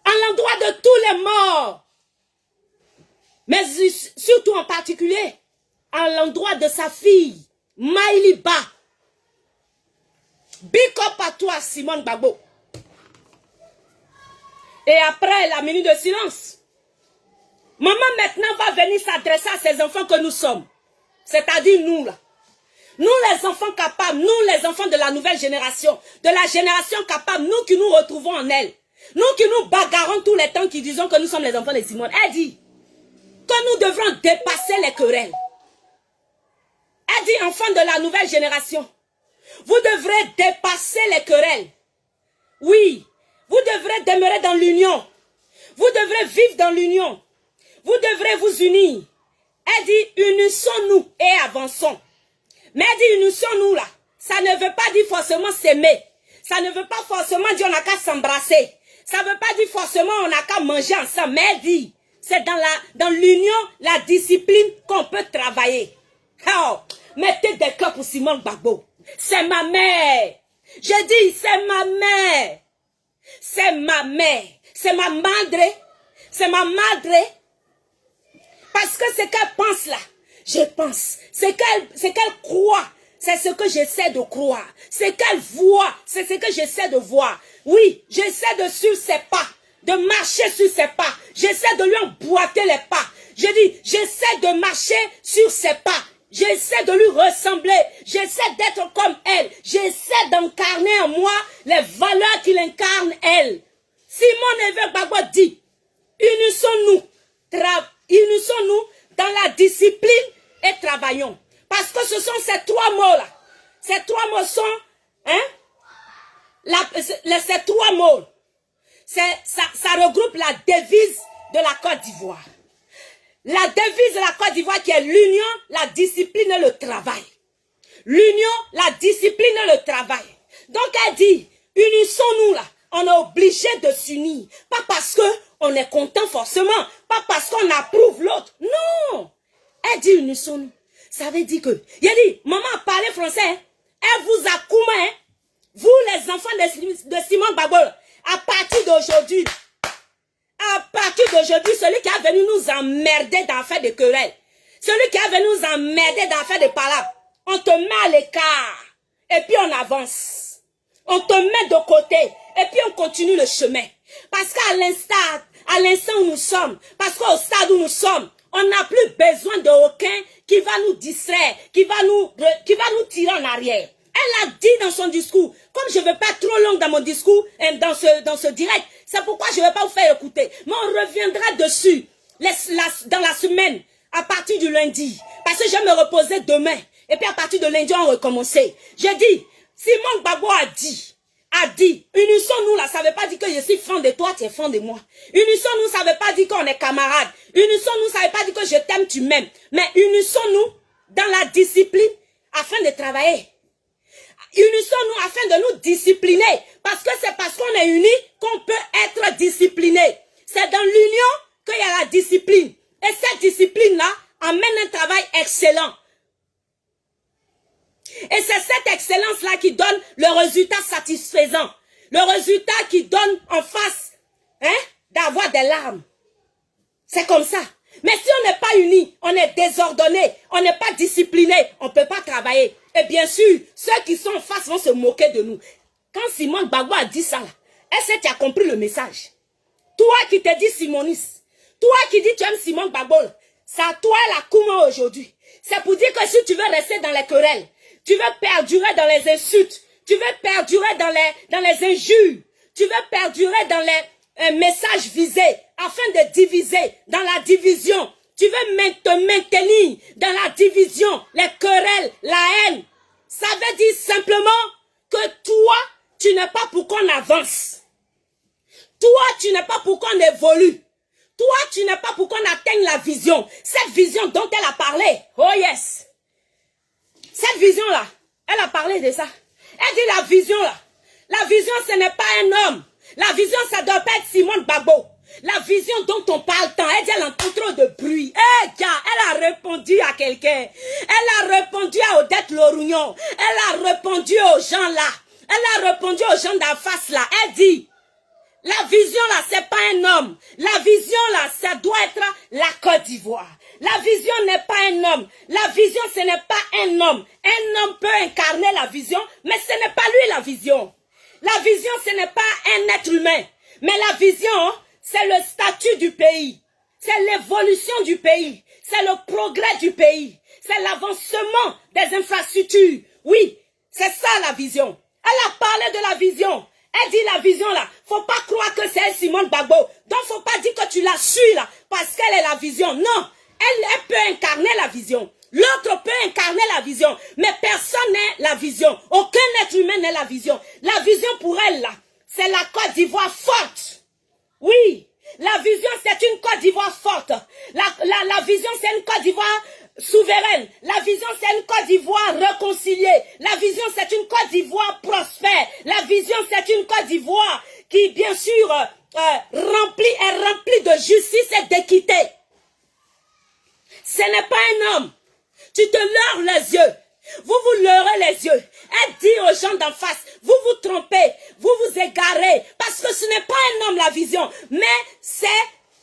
à l'endroit de tous les morts, mais surtout en particulier à l'endroit de sa fille, Maïliba. Big up à toi, Simone Gbagbo. Et après la minute de silence, maman maintenant va venir s'adresser à ces enfants que nous sommes. C'est-à-dire nous là. Nous les enfants capables, nous les enfants de la nouvelle génération, de la génération capable, nous qui nous retrouvons en elle. Nous qui nous bagarrons tous les temps qui disons que nous sommes les enfants de Simone. Elle dit que nous devrons dépasser les querelles. Elle dit enfants de la nouvelle génération, vous devrez dépasser les querelles. Oui. Vous devrez demeurer dans l'union. Vous devrez vivre dans l'union. Vous devrez vous unir. Elle dit, unissons-nous et avançons. Mais elle dit, unissons-nous là. Ça ne veut pas dire forcément s'aimer. Ça ne veut pas forcément dire on n'a qu'à s'embrasser. Ça ne veut pas dire forcément on n'a qu'à manger ensemble. Mais elle dit, c'est dans l'union, la discipline qu'on peut travailler. Oh, mettez des cœurs pour Simone Gbagbo. C'est ma mère. Je dis, c'est ma mère. C'est ma mère, c'est ma madre, c'est ma madre. Parce que ce qu'elle pense là, je pense. Ce qu'elle croit, c'est ce que j'essaie de croire. Ce qu'elle voit, c'est ce que j'essaie de voir. Oui, j'essaie de suivre ses pas, de marcher sur ses pas. J'essaie de lui emboîter les pas. Je dis, j'essaie de marcher sur ses pas. J'essaie de lui ressembler. J'essaie d'être comme elle. J'essaie d'incarner en moi les valeurs qu'il incarne elle. Simone Évêque Gbagbo dit, unissons-nous dans la discipline et travaillons. Parce que ce sont ces trois mots-là. Ces trois mots sont, ces trois mots, ça regroupe la devise de la Côte d'Ivoire. La devise de la Côte d'Ivoire qui est l'union, la discipline et le travail. L'union, la discipline et le travail. Donc elle dit, unissons-nous là. On est obligé de s'unir. Pas parce qu'on est content forcément. Pas parce qu'on approuve l'autre. Non. Elle dit unissons-nous. Ça veut dire que, il a dit, maman a parlé français. Elle vous a coupé. Vous les enfants de Simone Gbagbo. À partir d'aujourd'hui. À partir d'aujourd'hui, celui qui a venu nous emmerder dans faire des querelles, celui qui a venu nous emmerder dans faire des palabres, on te met à l'écart et puis on avance. On te met de côté Et puis on continue le chemin. Parce qu'à l'instant où nous sommes, parce qu'au stade où nous sommes, on n'a plus besoin d'aucun qui va nous distraire, qui va nous tirer en arrière. Elle a dit dans son discours, comme je ne vais pas être trop longue dans mon discours, dans ce direct, c'est pourquoi je ne vais pas vous faire écouter. Mais on reviendra dessus dans la semaine, à partir du lundi. Parce que je vais me reposer demain. Et puis à partir de lundi, on va recommencer. J'ai dit, Simon Gbagbo a dit, unissons-nous là, ça ne veut pas dire que je suis fan de toi, tu es fan de moi. Unissons-nous, ça ne veut pas dire qu'on est camarades. Unissons-nous, ça ne veut pas dire que je t'aime, tu m'aimes. Mais unissons-nous dans la discipline afin de travailler. Unissons-nous afin de nous discipliner. Parce que c'est parce qu'on est unis qu'on peut être discipliné. C'est dans l'union qu'il y a la discipline. Et cette discipline-là amène un travail excellent. Et c'est cette excellence-là qui donne le résultat satisfaisant. Le résultat qui donne en face d'avoir des larmes. C'est comme ça. Mais si on n'est pas unis, on est désordonné, on n'est pas discipliné, on ne peut pas travailler. Et bien sûr, ceux qui sont en face vont se moquer de nous. Quand Simon Gbagbo a dit ça, est-ce que tu as compris le message? Toi qui te dis Simoniste, toi qui dis tu aimes Simon Gbagbo, c'est à toi la Kouma aujourd'hui. C'est pour dire que si tu veux rester dans les querelles, tu veux perdurer dans les insultes, tu veux perdurer dans les injures, tu veux perdurer dans les messages visés afin de diviser, dans la division. Tu veux te maintenir dans la division, les querelles, la haine. Ça veut dire simplement que toi, tu n'es pas pour qu'on avance. Toi, tu n'es pas pour qu'on évolue. Toi, tu n'es pas pour qu'on atteigne la vision. Cette vision dont elle a parlé. Oh yes. Cette vision-là, elle a parlé de ça. Elle dit la vision-là. La vision, ce n'est pas un homme. La vision, ça doit pas être Simon Gbagbo. La vision dont on parle tant, elle dit elle entend trop de bruit. Elle a répondu à quelqu'un. Elle a répondu à Odette Lorugnon. Elle a répondu aux gens là. Elle a répondu aux gens d'en face là. Elle dit, la vision là, c'est pas un homme. La vision là, ça doit être la Côte d'Ivoire. La vision n'est pas un homme. La vision, ce n'est pas un homme. Un homme peut incarner la vision, mais ce n'est pas lui la vision. La vision, ce n'est pas un être humain. Mais la vision, c'est le statut du pays. C'est l'évolution du pays. C'est le progrès du pays. C'est l'avancement des infrastructures. Oui, c'est ça la vision. Elle a parlé de la vision. Elle dit la vision là, faut pas croire que c'est Simon Gbagbo. Donc faut pas dire que tu la suis là, parce qu'elle est la vision. Non, elle peut incarner la vision. L'autre peut incarner la vision, mais personne n'est la vision. Aucun être humain n'est la vision. La vision pour elle là, c'est la Côte d'Ivoire forte. Oui, la vision c'est une Côte d'Ivoire forte. La vision c'est une Côte d'Ivoire souveraine. La vision c'est une Côte d'Ivoire réconciliée. La vision c'est une Côte d'Ivoire prospère. La vision c'est une Côte d'Ivoire qui bien sûr est remplie de justice et d'équité. Ce n'est pas un homme. Tu te leurres les yeux. Vous vous leurrez les yeux. Elle dit aux gens d'en face, vous vous trompez, vous vous égarez. Parce que ce n'est pas un homme la vision, mais c'est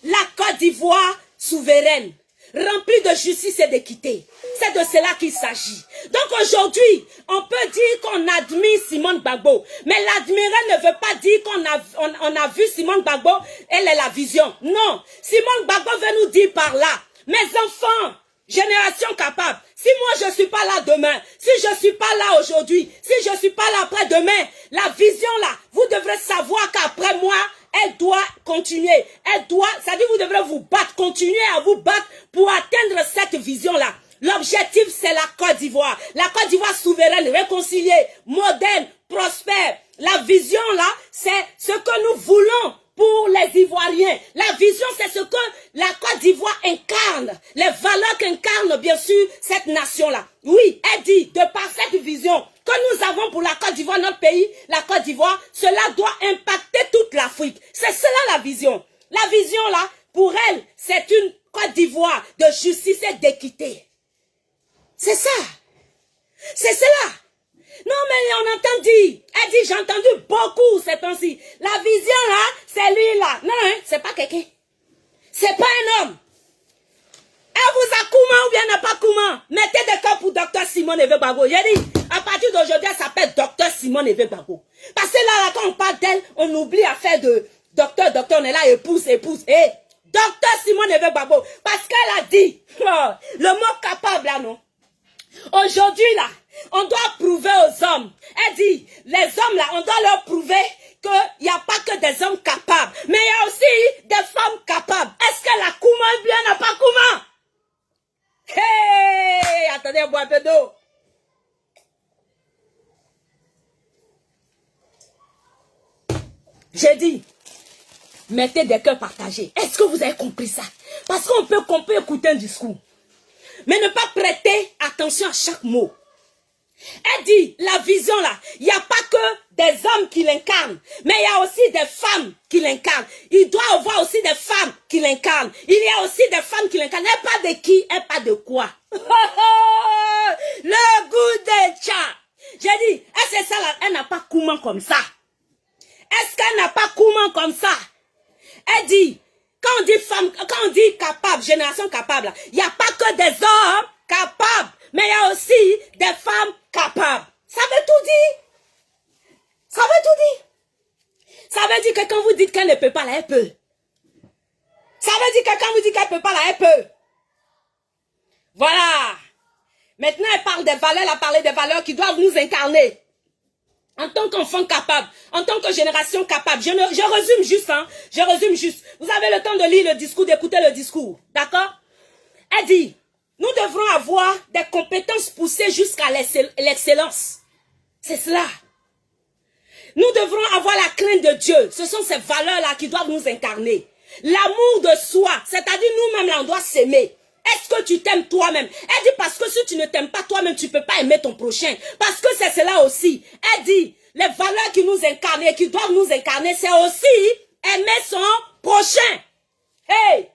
la Côte d'Ivoire souveraine, remplie de justice et d'équité. C'est de cela qu'il s'agit. Donc aujourd'hui, on peut dire qu'on admire Simon Gbagbo. Mais l'admirer ne veut pas dire qu'on a vu Simon Gbagbo, elle est la vision. Non, Simon Gbagbo veut nous dire par là, mes enfants, génération capable, si moi je ne suis pas là demain, si je ne suis pas là aujourd'hui, si je ne suis pas là après-demain, la vision là, vous devrez savoir qu'après moi, elle doit continuer. Ça dit vous devrez vous battre, continuer à vous battre pour atteindre cette vision-là. L'objectif, c'est la Côte d'Ivoire. La Côte d'Ivoire souveraine, réconciliée, moderne, prospère. La vision là, c'est ce que nous voulons pour les Ivoiriens. La vision, c'est ce que la Côte d'Ivoire incarne. Les valeurs qu'incarne, bien sûr, cette nation-là. Oui, elle dit, de par cette vision que nous avons pour la Côte d'Ivoire, notre pays, la Côte d'Ivoire, cela doit impacter toute l'Afrique. C'est cela la vision. La vision, là, pour elle, c'est une Côte d'Ivoire de justice et d'équité. C'est ça. C'est cela. Non, mais on entend dire. Elle dit, j'ai entendu beaucoup ces temps-ci. La vision là, c'est lui là. Non, hein, c'est pas quelqu'un. C'est pas un homme. Elle vous a comment ou bien n'a pas comment. Mettez des cœurs pour Dr Simon Gbagbo. J'ai dit, À partir d'aujourd'hui, elle s'appelle Docteur Simone Eve Gbagbo. Parce que là, quand on parle d'elle, on oublie à faire de docteur, on est là, épouse. Hey, Docteur Simone Eve Gbagbo. Parce qu'elle a dit, le mot capable là, non? Aujourd'hui là, on doit prouver aux hommes. Elle dit, les hommes là, on doit leur prouver qu'il n'y a pas que des hommes capables, mais il y a aussi des femmes capables. Est-ce qu'elle a Kouma ou bien elle n'a pas Kouma? Hey, attendez, bois un peu d'eau. J'ai dit, mettez des cœurs partagés. Est-ce que vous avez compris ça? Parce qu'on peut écouter un discours, mais ne pas prêter attention à chaque mot. Elle dit, la vision là, il n'y a pas que des hommes qui l'incarnent, mais il y a aussi des femmes qui l'incarnent. Il doit y avoir aussi des femmes qui l'incarnent. Il y a aussi des femmes qui l'incarnent. Elle pas de qui, elle pas de quoi. Le goût des chats. J'ai dit, est-ce que ça là, elle n'a pas Kouma comme ça? Est-ce qu'elle n'a pas Kouma comme ça? Elle dit, quand on dit femme, quand on dit capable, génération capable, il n'y a pas que des hommes capables, mais il y a aussi des femmes capables. Ça veut tout dire. Ça veut tout dire. Ça veut dire que quand vous dites qu'elle ne peut pas, là, elle peut. Ça veut dire que quand vous dites qu'elle ne peut pas, là, elle peut. Voilà. Maintenant, elle parle des valeurs, elle a parlé des valeurs qui doivent nous incarner. En tant qu'enfant capable, en tant que génération capable. Je résume juste, hein. Je résume juste. Vous avez le temps de lire le discours, d'écouter le discours. D'accord? Elle dit, nous devrons avoir des compétences poussées jusqu'à l'excellence. C'est cela. Nous devrons avoir la crainte de Dieu. Ce sont ces valeurs-là qui doivent nous incarner. L'amour de soi, c'est-à-dire nous-mêmes, là, on doit s'aimer. Est-ce que tu t'aimes toi-même? Elle dit parce que si tu ne t'aimes pas toi-même, tu ne peux pas aimer ton prochain. Parce que c'est cela aussi. Elle dit, les valeurs qui nous incarnent et qui doivent nous incarner, c'est aussi aimer son prochain. Hey!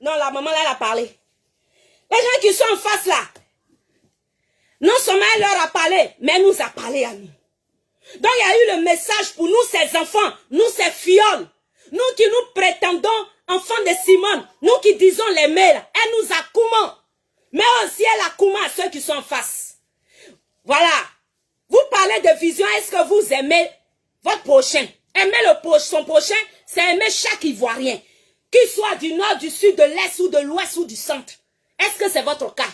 Non, la maman, là, elle a parlé. Les gens qui sont en face, là, non seulement elle leur a parlé, mais elle nous a parlé à nous. Donc, il y a eu le message pour nous, ces enfants, nous, ces fioles, nous qui nous prétendons enfants de Simone, nous qui disons les mères, elle nous a Kouma. Mais aussi, elle a Kouma à ceux qui sont en face. Voilà. Vous parlez de vision, est-ce que vous aimez votre prochain? Aimer son prochain, c'est aimer chaque Ivoirien. Qu'il soit du nord, du sud, de l'est ou de l'ouest ou du centre. Est-ce que c'est votre cas?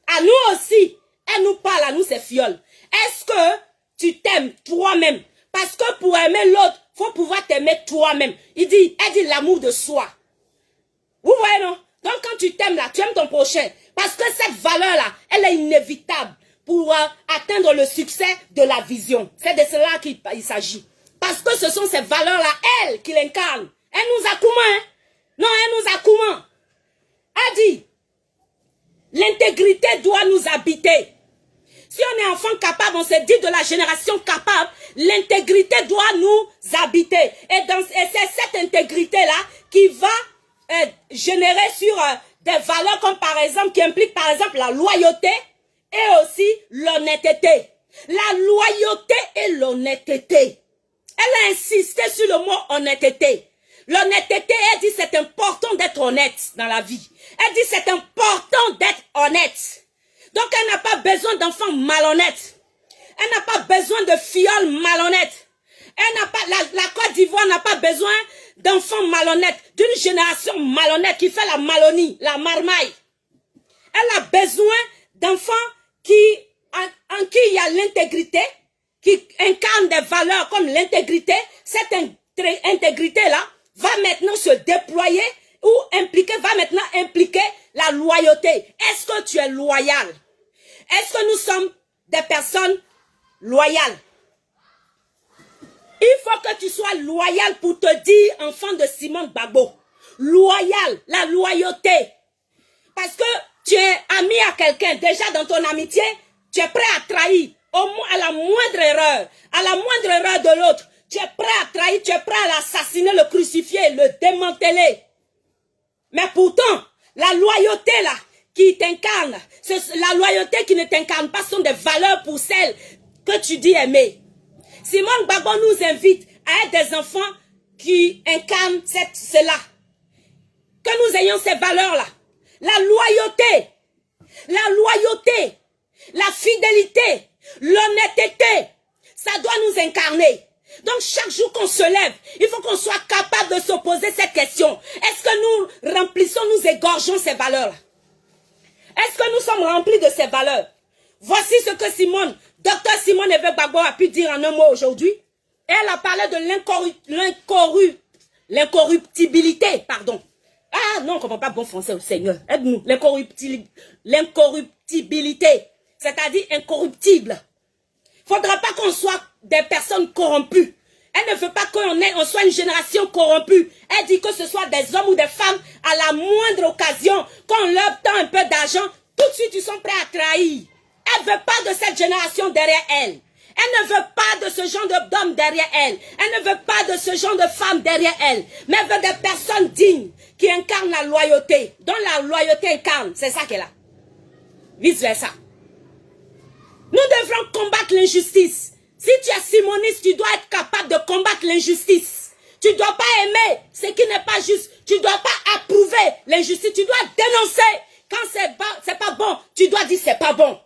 À nous aussi, elle nous parle, à nous ces fioles. Est-ce que tu t'aimes toi-même? Parce que pour aimer l'autre, il faut pouvoir t'aimer toi-même. Elle dit l'amour de soi. Vous voyez, non? Donc quand tu t'aimes là, tu aimes ton prochain. Parce que cette valeur-là, elle est inévitable pour atteindre le succès de la vision. C'est de cela qu'il s'agit. Parce que ce sont ces valeurs-là, elle, qui l'incarnent. Elle nous a Kouma, hein? Non, elle nous a Kouma. Elle dit, l'intégrité doit nous habiter. Si on est enfant capable, on se dit de la génération capable, l'intégrité doit nous habiter. Et c'est cette intégrité-là qui va générer sur des valeurs comme par exemple, qui impliquent par exemple la loyauté et aussi l'honnêteté. La loyauté et l'honnêteté. Elle a insisté sur le mot honnêteté. L'honnêteté, elle dit c'est important d'être honnête dans la vie. Elle dit c'est important d'être honnête. Donc elle n'a pas besoin d'enfants malhonnêtes. Elle n'a pas besoin de fioles malhonnêtes. Elle n'a pas, la Côte d'Ivoire n'a pas besoin d'enfants malhonnêtes, d'une génération malhonnête qui fait la malonie, la marmaille. Elle a besoin d'enfants en qui il y a l'intégrité, qui incarnent des valeurs comme l'intégrité. Cette intégrité-là va maintenant se déployer ou va maintenant impliquer la loyauté. Est-ce que tu es loyal? Est-ce que nous sommes des personnes loyales? Il faut que tu sois loyal pour te dire enfant de Simone Gbagbo. Loyal, la loyauté. Parce que tu es ami à quelqu'un, déjà dans ton amitié, tu es prêt à trahir à la moindre erreur de l'autre. Tu es prêt à trahir, tu es prêt à l'assassiner, le crucifier, le démanteler. Mais pourtant, la loyauté là, qui t'incarne, la loyauté qui ne t'incarne pas sont des valeurs pour celles que tu dis aimer. Simone Gbagbo nous invite à être des enfants qui incarnent cela. Que nous ayons ces valeurs-là. La loyauté, la fidélité, L'honnêteté, ça doit nous incarner. Donc chaque jour qu'on se lève, il faut qu'on soit capable de se poser cette question. Est-ce que nous remplissons, nous égorgeons ces valeurs-là? Est-ce que nous sommes remplis de ces valeurs? Voici ce que Dr Simone Evegbagbo a pu dire en un mot aujourd'hui. Elle a parlé de l'incorruptibilité, pardon. Ah non, on ne comprend pas bon français au Seigneur. Aide-nous. L'incorruptibilité, c'est-à-dire incorruptible. Il ne faudra pas qu'on soit des personnes corrompues. Elle ne veut pas qu'on soit une génération corrompue. Elle dit que ce soit des hommes ou des femmes, à la moindre occasion, quand on leur tend un peu d'argent, tout de suite ils sont prêts à trahir. Elle ne veut pas de cette génération derrière elle. Elle ne veut pas de ce genre d'hommes derrière elle. Elle ne veut pas de ce genre de femmes derrière elle. Mais elle veut des personnes dignes qui incarnent la loyauté. Dont la loyauté incarne. C'est ça qu'elle a. Vice versa. Nous devrons combattre l'injustice. Si tu es simoniste, tu dois être capable de combattre l'injustice. Tu ne dois pas aimer ce qui n'est pas juste. Tu ne dois pas approuver l'injustice. Tu dois dénoncer. Quand c'est pas bon, tu dois dire c'est pas bon.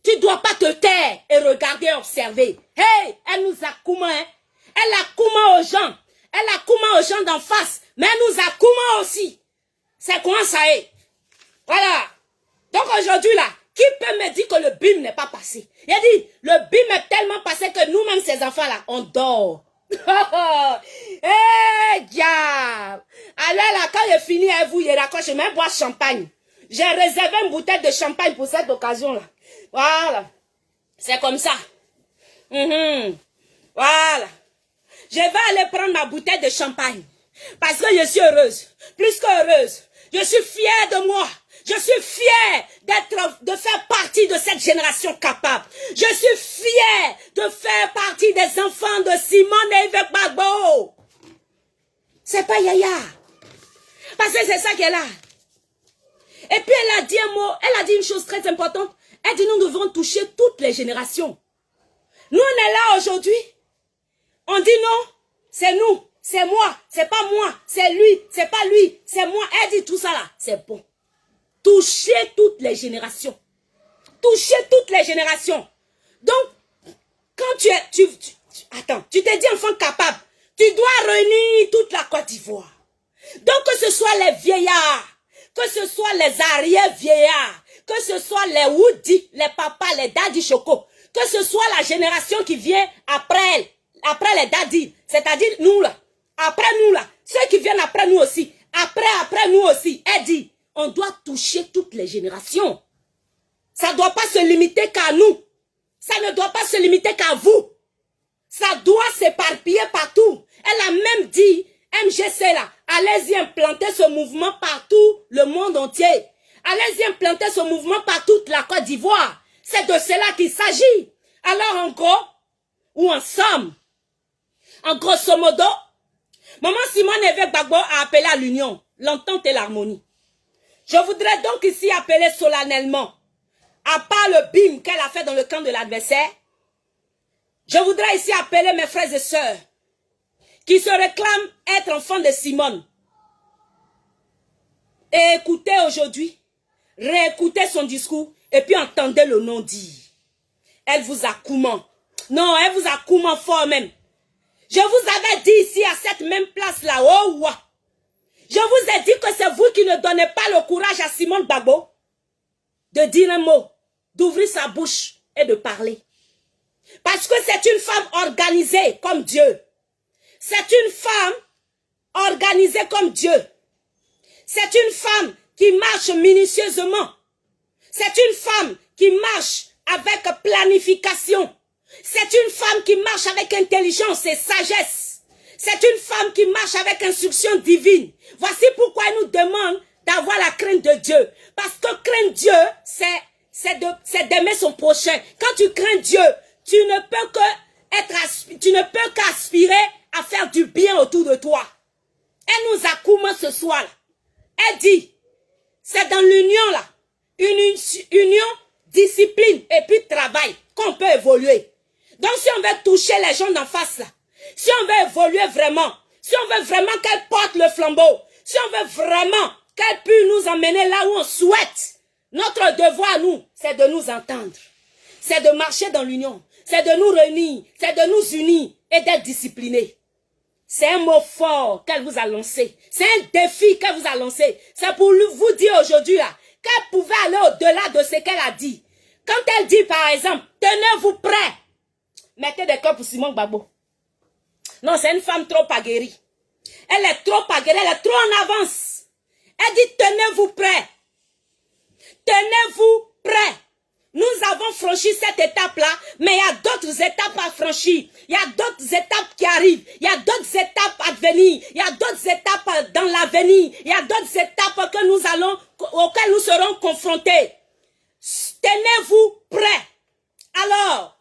Tu ne dois pas te taire et regarder, observer. Hey, elle nous accouma, hein. Elle accouma aux gens. Elle accouma aux gens d'en face. Mais elle nous accouma aussi. C'est comment ça est? Voilà. Donc aujourd'hui là, qui peut me dire que le BIM n'est pas passé? Il a dit, le BIM est tellement passé que nous-mêmes, ces enfants-là, on dort. Eh, diable! Alors là, quand j'ai fini avec vous, il raccroche, je vais boire champagne. J'ai réservé une bouteille de champagne pour cette occasion-là. Voilà. C'est comme ça. Voilà. Je vais aller prendre ma bouteille de champagne. Parce que je suis heureuse. Plus qu'heureuse. Je suis fière de moi. Je suis fière de faire partie de cette génération capable. Je suis fière de faire partie des enfants de Simone Evegbagbo. C'est pas Yaya. Parce que c'est ça qu'elle a. Et puis elle a dit un mot, elle a dit une chose très importante. Elle dit nous devons toucher toutes les générations. Nous on est là aujourd'hui. On dit non, c'est nous, c'est moi, c'est pas moi, c'est lui, c'est pas lui, c'est moi. Elle dit tout ça là, c'est bon. Toucher toutes les générations. Toucher toutes les générations. Donc, quand tu t'es dit enfant capable, tu dois réunir toute la Côte d'Ivoire. Donc, que ce soit les vieillards, que ce soit les arrière-vieillards, que ce soit les Woody, les papas, les daddy choco, que ce soit la génération qui vient après les daddy, c'est-à-dire nous là, après nous là, ceux qui viennent après nous aussi, après nous aussi, elle dit, on doit toucher toutes les générations. Ça ne doit pas se limiter qu'à nous. Ça ne doit pas se limiter qu'à vous. Ça doit s'éparpiller partout. Elle a même dit, MGC là, allez-y implanter ce mouvement partout le monde entier. Allez-y implanter ce mouvement par toute la Côte d'Ivoire. C'est de cela qu'il s'agit. Alors en gros, ou en somme, en grosso modo, Maman Simone Evegbagbo a appelé à l'union, l'entente et l'harmonie. Je voudrais donc ici appeler solennellement, à part le BIM qu'elle a fait dans le camp de l'adversaire, je voudrais ici appeler mes frères et sœurs qui se réclament être enfants de Simone. Et écoutez aujourd'hui, réécoutez son discours et puis entendez le nom dit. Elle vous a comment? Non, elle vous a comment fort même. Je vous avais dit ici à cette même place là, oh ouais. Je vous ai dit que c'est vous qui ne donnez pas le courage à Simone Gbagbo de dire un mot, d'ouvrir sa bouche et de parler. Parce que c'est une femme organisée comme Dieu. C'est une femme organisée comme Dieu. C'est une femme qui marche minutieusement. C'est une femme qui marche avec planification. C'est une femme qui marche avec intelligence et sagesse. C'est une femme qui marche avec instruction divine. Voici pourquoi elle nous demande d'avoir la crainte de Dieu. Parce que craindre Dieu, c'est d'aimer son prochain. Quand tu crains Dieu, tu ne peux qu'aspirer à faire du bien autour de toi. Elle nous accommode ce soir. Elle dit, c'est dans l'union là, une union, discipline et puis travail qu'on peut évoluer. Donc si on veut toucher les gens d'en face là, si on veut évoluer vraiment, si on veut vraiment qu'elle porte le flambeau, si on veut vraiment qu'elle puisse nous emmener là où on souhaite, notre devoir à nous, c'est de nous entendre. c'est de marcher dans l'union, c'est de nous réunir, c'est de nous unir et d'être disciplinés. C'est un mot fort qu'elle vous a lancé. C'est un défi qu'elle vous a lancé. C'est pour vous dire aujourd'hui qu'elle pouvait aller au-delà de ce qu'elle a dit. Quand elle dit par exemple, tenez-vous prêts. Mettez des cœurs pour Simone Gbagbo. Non, c'est une femme trop aguerrie. Elle est trop aguerrie, elle est trop en avance. Elle dit tenez-vous prêts. Tenez-vous prêts. Nous avons franchi cette étape-là, mais il y a d'autres étapes à franchir. Il y a d'autres étapes qui arrivent. Il y a d'autres étapes à venir. Il y a d'autres étapes dans l'avenir. Il y a d'autres étapes auxquelles nous serons confrontés. Tenez-vous prêts. Alors,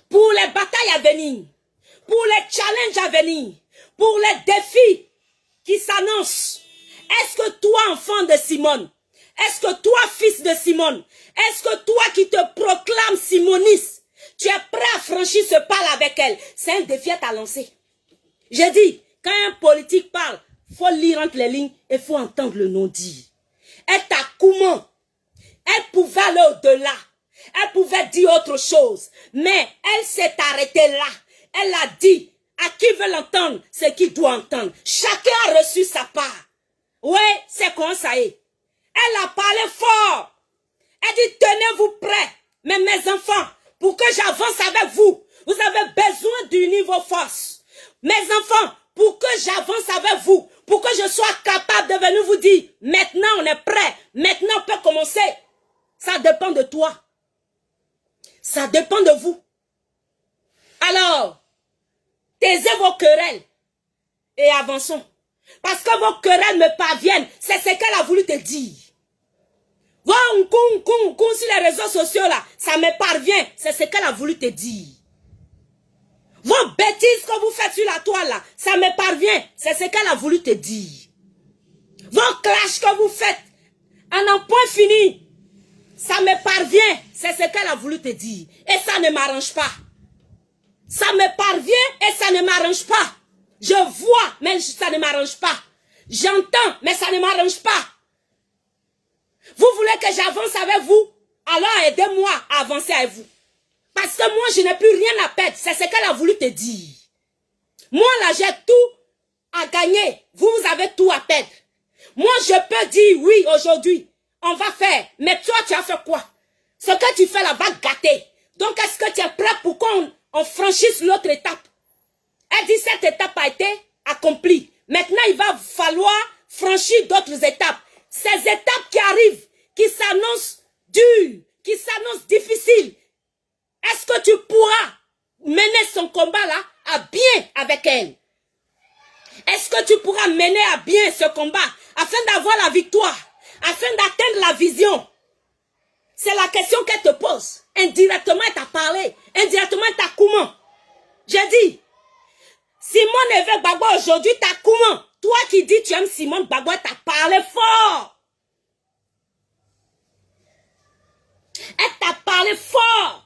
pour les batailles à venir, pour les challenges à venir, pour les défis qui s'annoncent, est-ce que toi, enfant de Simone, est-ce que toi, fils de Simone, est-ce que toi qui te proclames simoniste, tu es prêt à franchir ce pas avec elle? C'est un défi à lancer. J'ai dit, quand un politique parle, il faut lire entre les lignes et il faut entendre le non-dit. Elle t'a comment? Elle pouvait aller au-delà. Elle pouvait dire autre chose. Mais elle s'est arrêtée là. Elle a dit, à qui veut l'entendre, c'est qui doit entendre. Chacun a reçu sa part. Ouais, c'est comme ça est. Elle a parlé fort. Elle dit, tenez-vous prêts, mais mes enfants, pour que j'avance avec vous, vous avez besoin d'unir vos forces. Mes enfants, pour que j'avance avec vous, pour que je sois capable de venir vous dire, maintenant on est prêt, maintenant on peut commencer. Ça dépend de toi. Ça dépend de vous. Alors, taisez vos querelles et avançons. Parce que vos querelles me parviennent, c'est ce qu'elle a voulu te dire. Sur les réseaux sociaux là, ça me parvient, c'est ce qu'elle a voulu te dire. Vos bêtises que vous faites sur la toile là, ça me parvient, c'est ce qu'elle a voulu te dire. Vos clashs que vous faites, en un point fini, ça me parvient, c'est ce qu'elle a voulu te dire. Et ça ne m'arrange pas. Ça me parvient et ça ne m'arrange pas. Je vois, mais ça ne m'arrange pas. J'entends, mais ça ne m'arrange pas. Vous voulez que j'avance avec vous? Alors aidez-moi à avancer avec vous. Parce que moi, je n'ai plus rien à perdre. C'est ce qu'elle a voulu te dire. Moi, là, j'ai tout à gagner. Vous avez tout à perdre. Moi, je peux dire oui aujourd'hui. On va faire. Mais toi, tu as fait quoi? Ce que tu fais là va gâter. Donc, est-ce que tu es prêt pour qu'on franchisse l'autre étape? Elle dit cette étape a été accomplie. Maintenant, il va falloir franchir d'autres étapes. Ces étapes qui arrivent, qui s'annoncent dures, qui s'annoncent difficiles. Est-ce que tu pourras mener son combat là à bien avec elle? Est-ce que tu pourras mener à bien ce combat afin d'avoir la victoire, afin d'atteindre la vision? C'est la question qu'elle te pose. Indirectement, elle t'a parlé. Indirectement, elle t'a comment? J'ai dit, Simone Eve Gbagbo aujourd'hui, t'as comment? Toi qui dis tu aimes Simone Gbagbo, elle t'a parlé fort. Elle t'a parlé fort.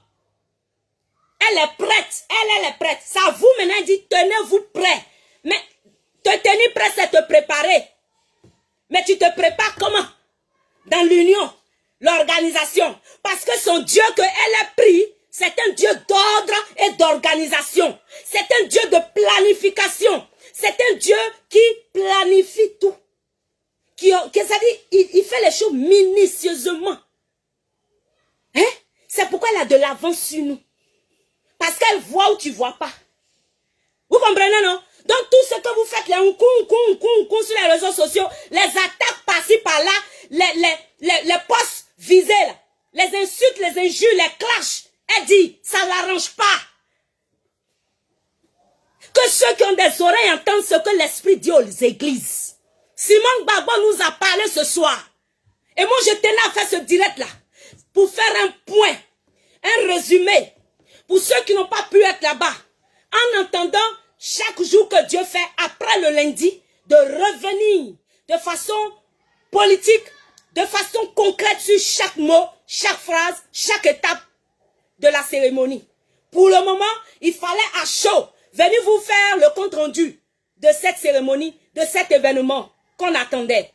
Elle est prête. Elle est prête. C'est à vous maintenant, elle dit, tenez-vous prêts. Mais te tenir prêt, c'est te préparer. Mais tu te prépares comment? Dans l'union, l'organisation. Parce que son Dieu qu'elle a pris, c'est un Dieu d'ordre et d'organisation. C'est un Dieu de planification. C'est un Dieu qui planifie tout. C'est-à-dire, il fait les choses minutieusement. Hein? C'est pourquoi elle a de l'avance sur nous. Parce qu'elle voit où tu ne vois pas. Vous comprenez, non? Donc tout ce que vous faites, les sur les réseaux sociaux, les attaques par-ci, par-là, les posts visés, là, les insultes, les injures, les clashs, elle dit, ça ne l'arrange pas. Que ceux qui ont des oreilles entendent ce que l'Esprit dit aux églises. Simone Gbagbo nous a parlé ce soir. Et moi, je tenais à faire ce direct-là pour faire un point, un résumé, pour ceux qui n'ont pas pu être là-bas, en entendant chaque jour que Dieu fait, après le lundi, de revenir de façon politique, de façon concrète sur chaque mot, chaque phrase, chaque étape de la cérémonie. Pour le moment, il fallait à chaud venir vous faire le compte-rendu de cette cérémonie, de cet événement qu'on attendait.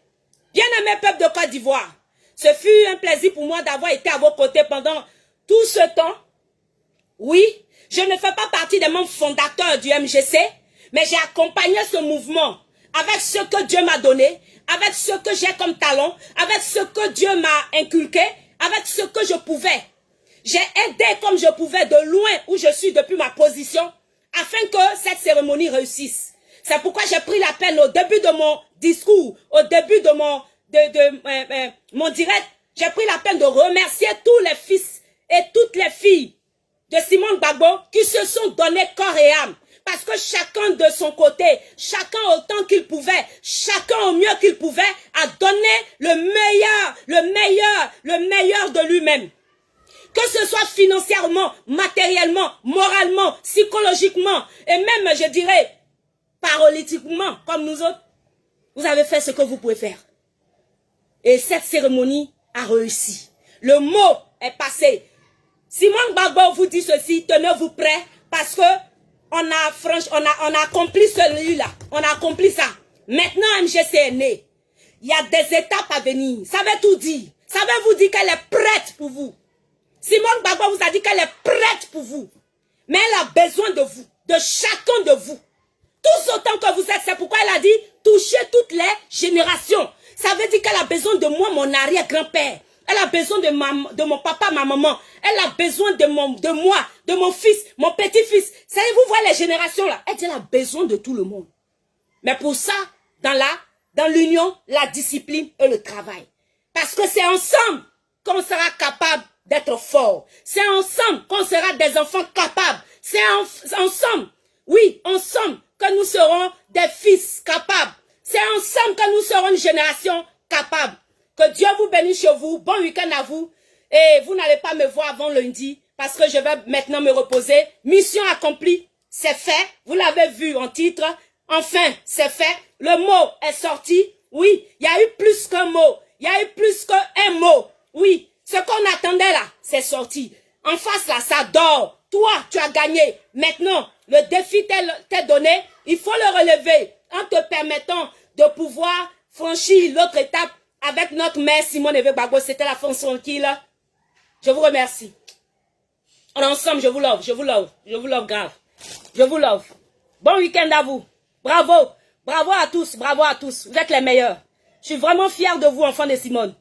Bien-aimé peuple de Côte d'Ivoire, ce fut un plaisir pour moi d'avoir été à vos côtés pendant tout ce temps, oui, je ne fais pas partie des membres fondateurs du MGC, mais j'ai accompagné ce mouvement avec ce que Dieu m'a donné, avec ce que j'ai comme talent, avec ce que Dieu m'a inculqué, avec ce que je pouvais. J'ai aidé comme je pouvais de loin où je suis depuis ma position, afin que cette cérémonie réussisse. C'est pourquoi j'ai pris la peine au début de mon discours, au début de mon direct, j'ai pris la peine de remercier tous les fils et toutes les filles de Simone Gbagbo qui se sont donnés corps et âme. Parce que chacun de son côté, chacun autant qu'il pouvait, chacun au mieux qu'il pouvait, a donné le meilleur de lui-même. Que ce soit financièrement, matériellement, moralement, psychologiquement, et même, je dirais, politiquement, comme nous autres, vous avez fait ce que vous pouvez faire. Et cette cérémonie a réussi. Le mot est passé. Simone Gbagbo vous dit ceci, tenez-vous prêts, parce que on a accompli celui-là. On a accompli ça. Maintenant, MGC est né. Il y a des étapes à venir. Ça veut tout dire. Ça veut vous dire qu'elle est prête pour vous. Simone Gbagbo vous a dit qu'elle est prête pour vous. Mais elle a besoin de vous. De chacun de vous. Tous autant que vous êtes. C'est pourquoi elle a dit toucher toutes les générations. Ça veut dire qu'elle a besoin de moi, mon arrière-grand-père. Elle a besoin de mon papa, ma maman. Elle a besoin de moi, de mon fils, mon petit-fils. Savez-vous voir les générations là? Elle a besoin de tout le monde. Mais pour ça, dans l'union, la discipline et le travail. Parce que c'est ensemble qu'on sera capable d'être fort. C'est ensemble qu'on sera des enfants capables. C'est ensemble, oui, ensemble que nous serons des fils capables. C'est ensemble que nous serons une génération capable. Que Dieu vous bénisse chez vous. Bon week-end à vous. Et vous n'allez pas me voir avant lundi parce que je vais maintenant me reposer. Mission accomplie, c'est fait. Vous l'avez vu en titre. Enfin, c'est fait. Le mot est sorti. Oui, il y a eu plus qu'un mot. Il y a eu plus qu'un mot. Oui, ce qu'on attendait là, c'est sorti. En face là, ça dort. Toi, tu as gagné. Maintenant, le défi t'est donné. Il faut le relever en te permettant de pouvoir franchir l'autre étape avec notre mère Simone Gbagbo. C'était la fin tranquille. Je vous remercie. On est ensemble, je vous love, je vous love, je vous love grave. Je vous love. Bon week-end à vous. Bravo. Bravo à tous, bravo à tous. Vous êtes les meilleurs. Je suis vraiment fier de vous, enfants de Simone.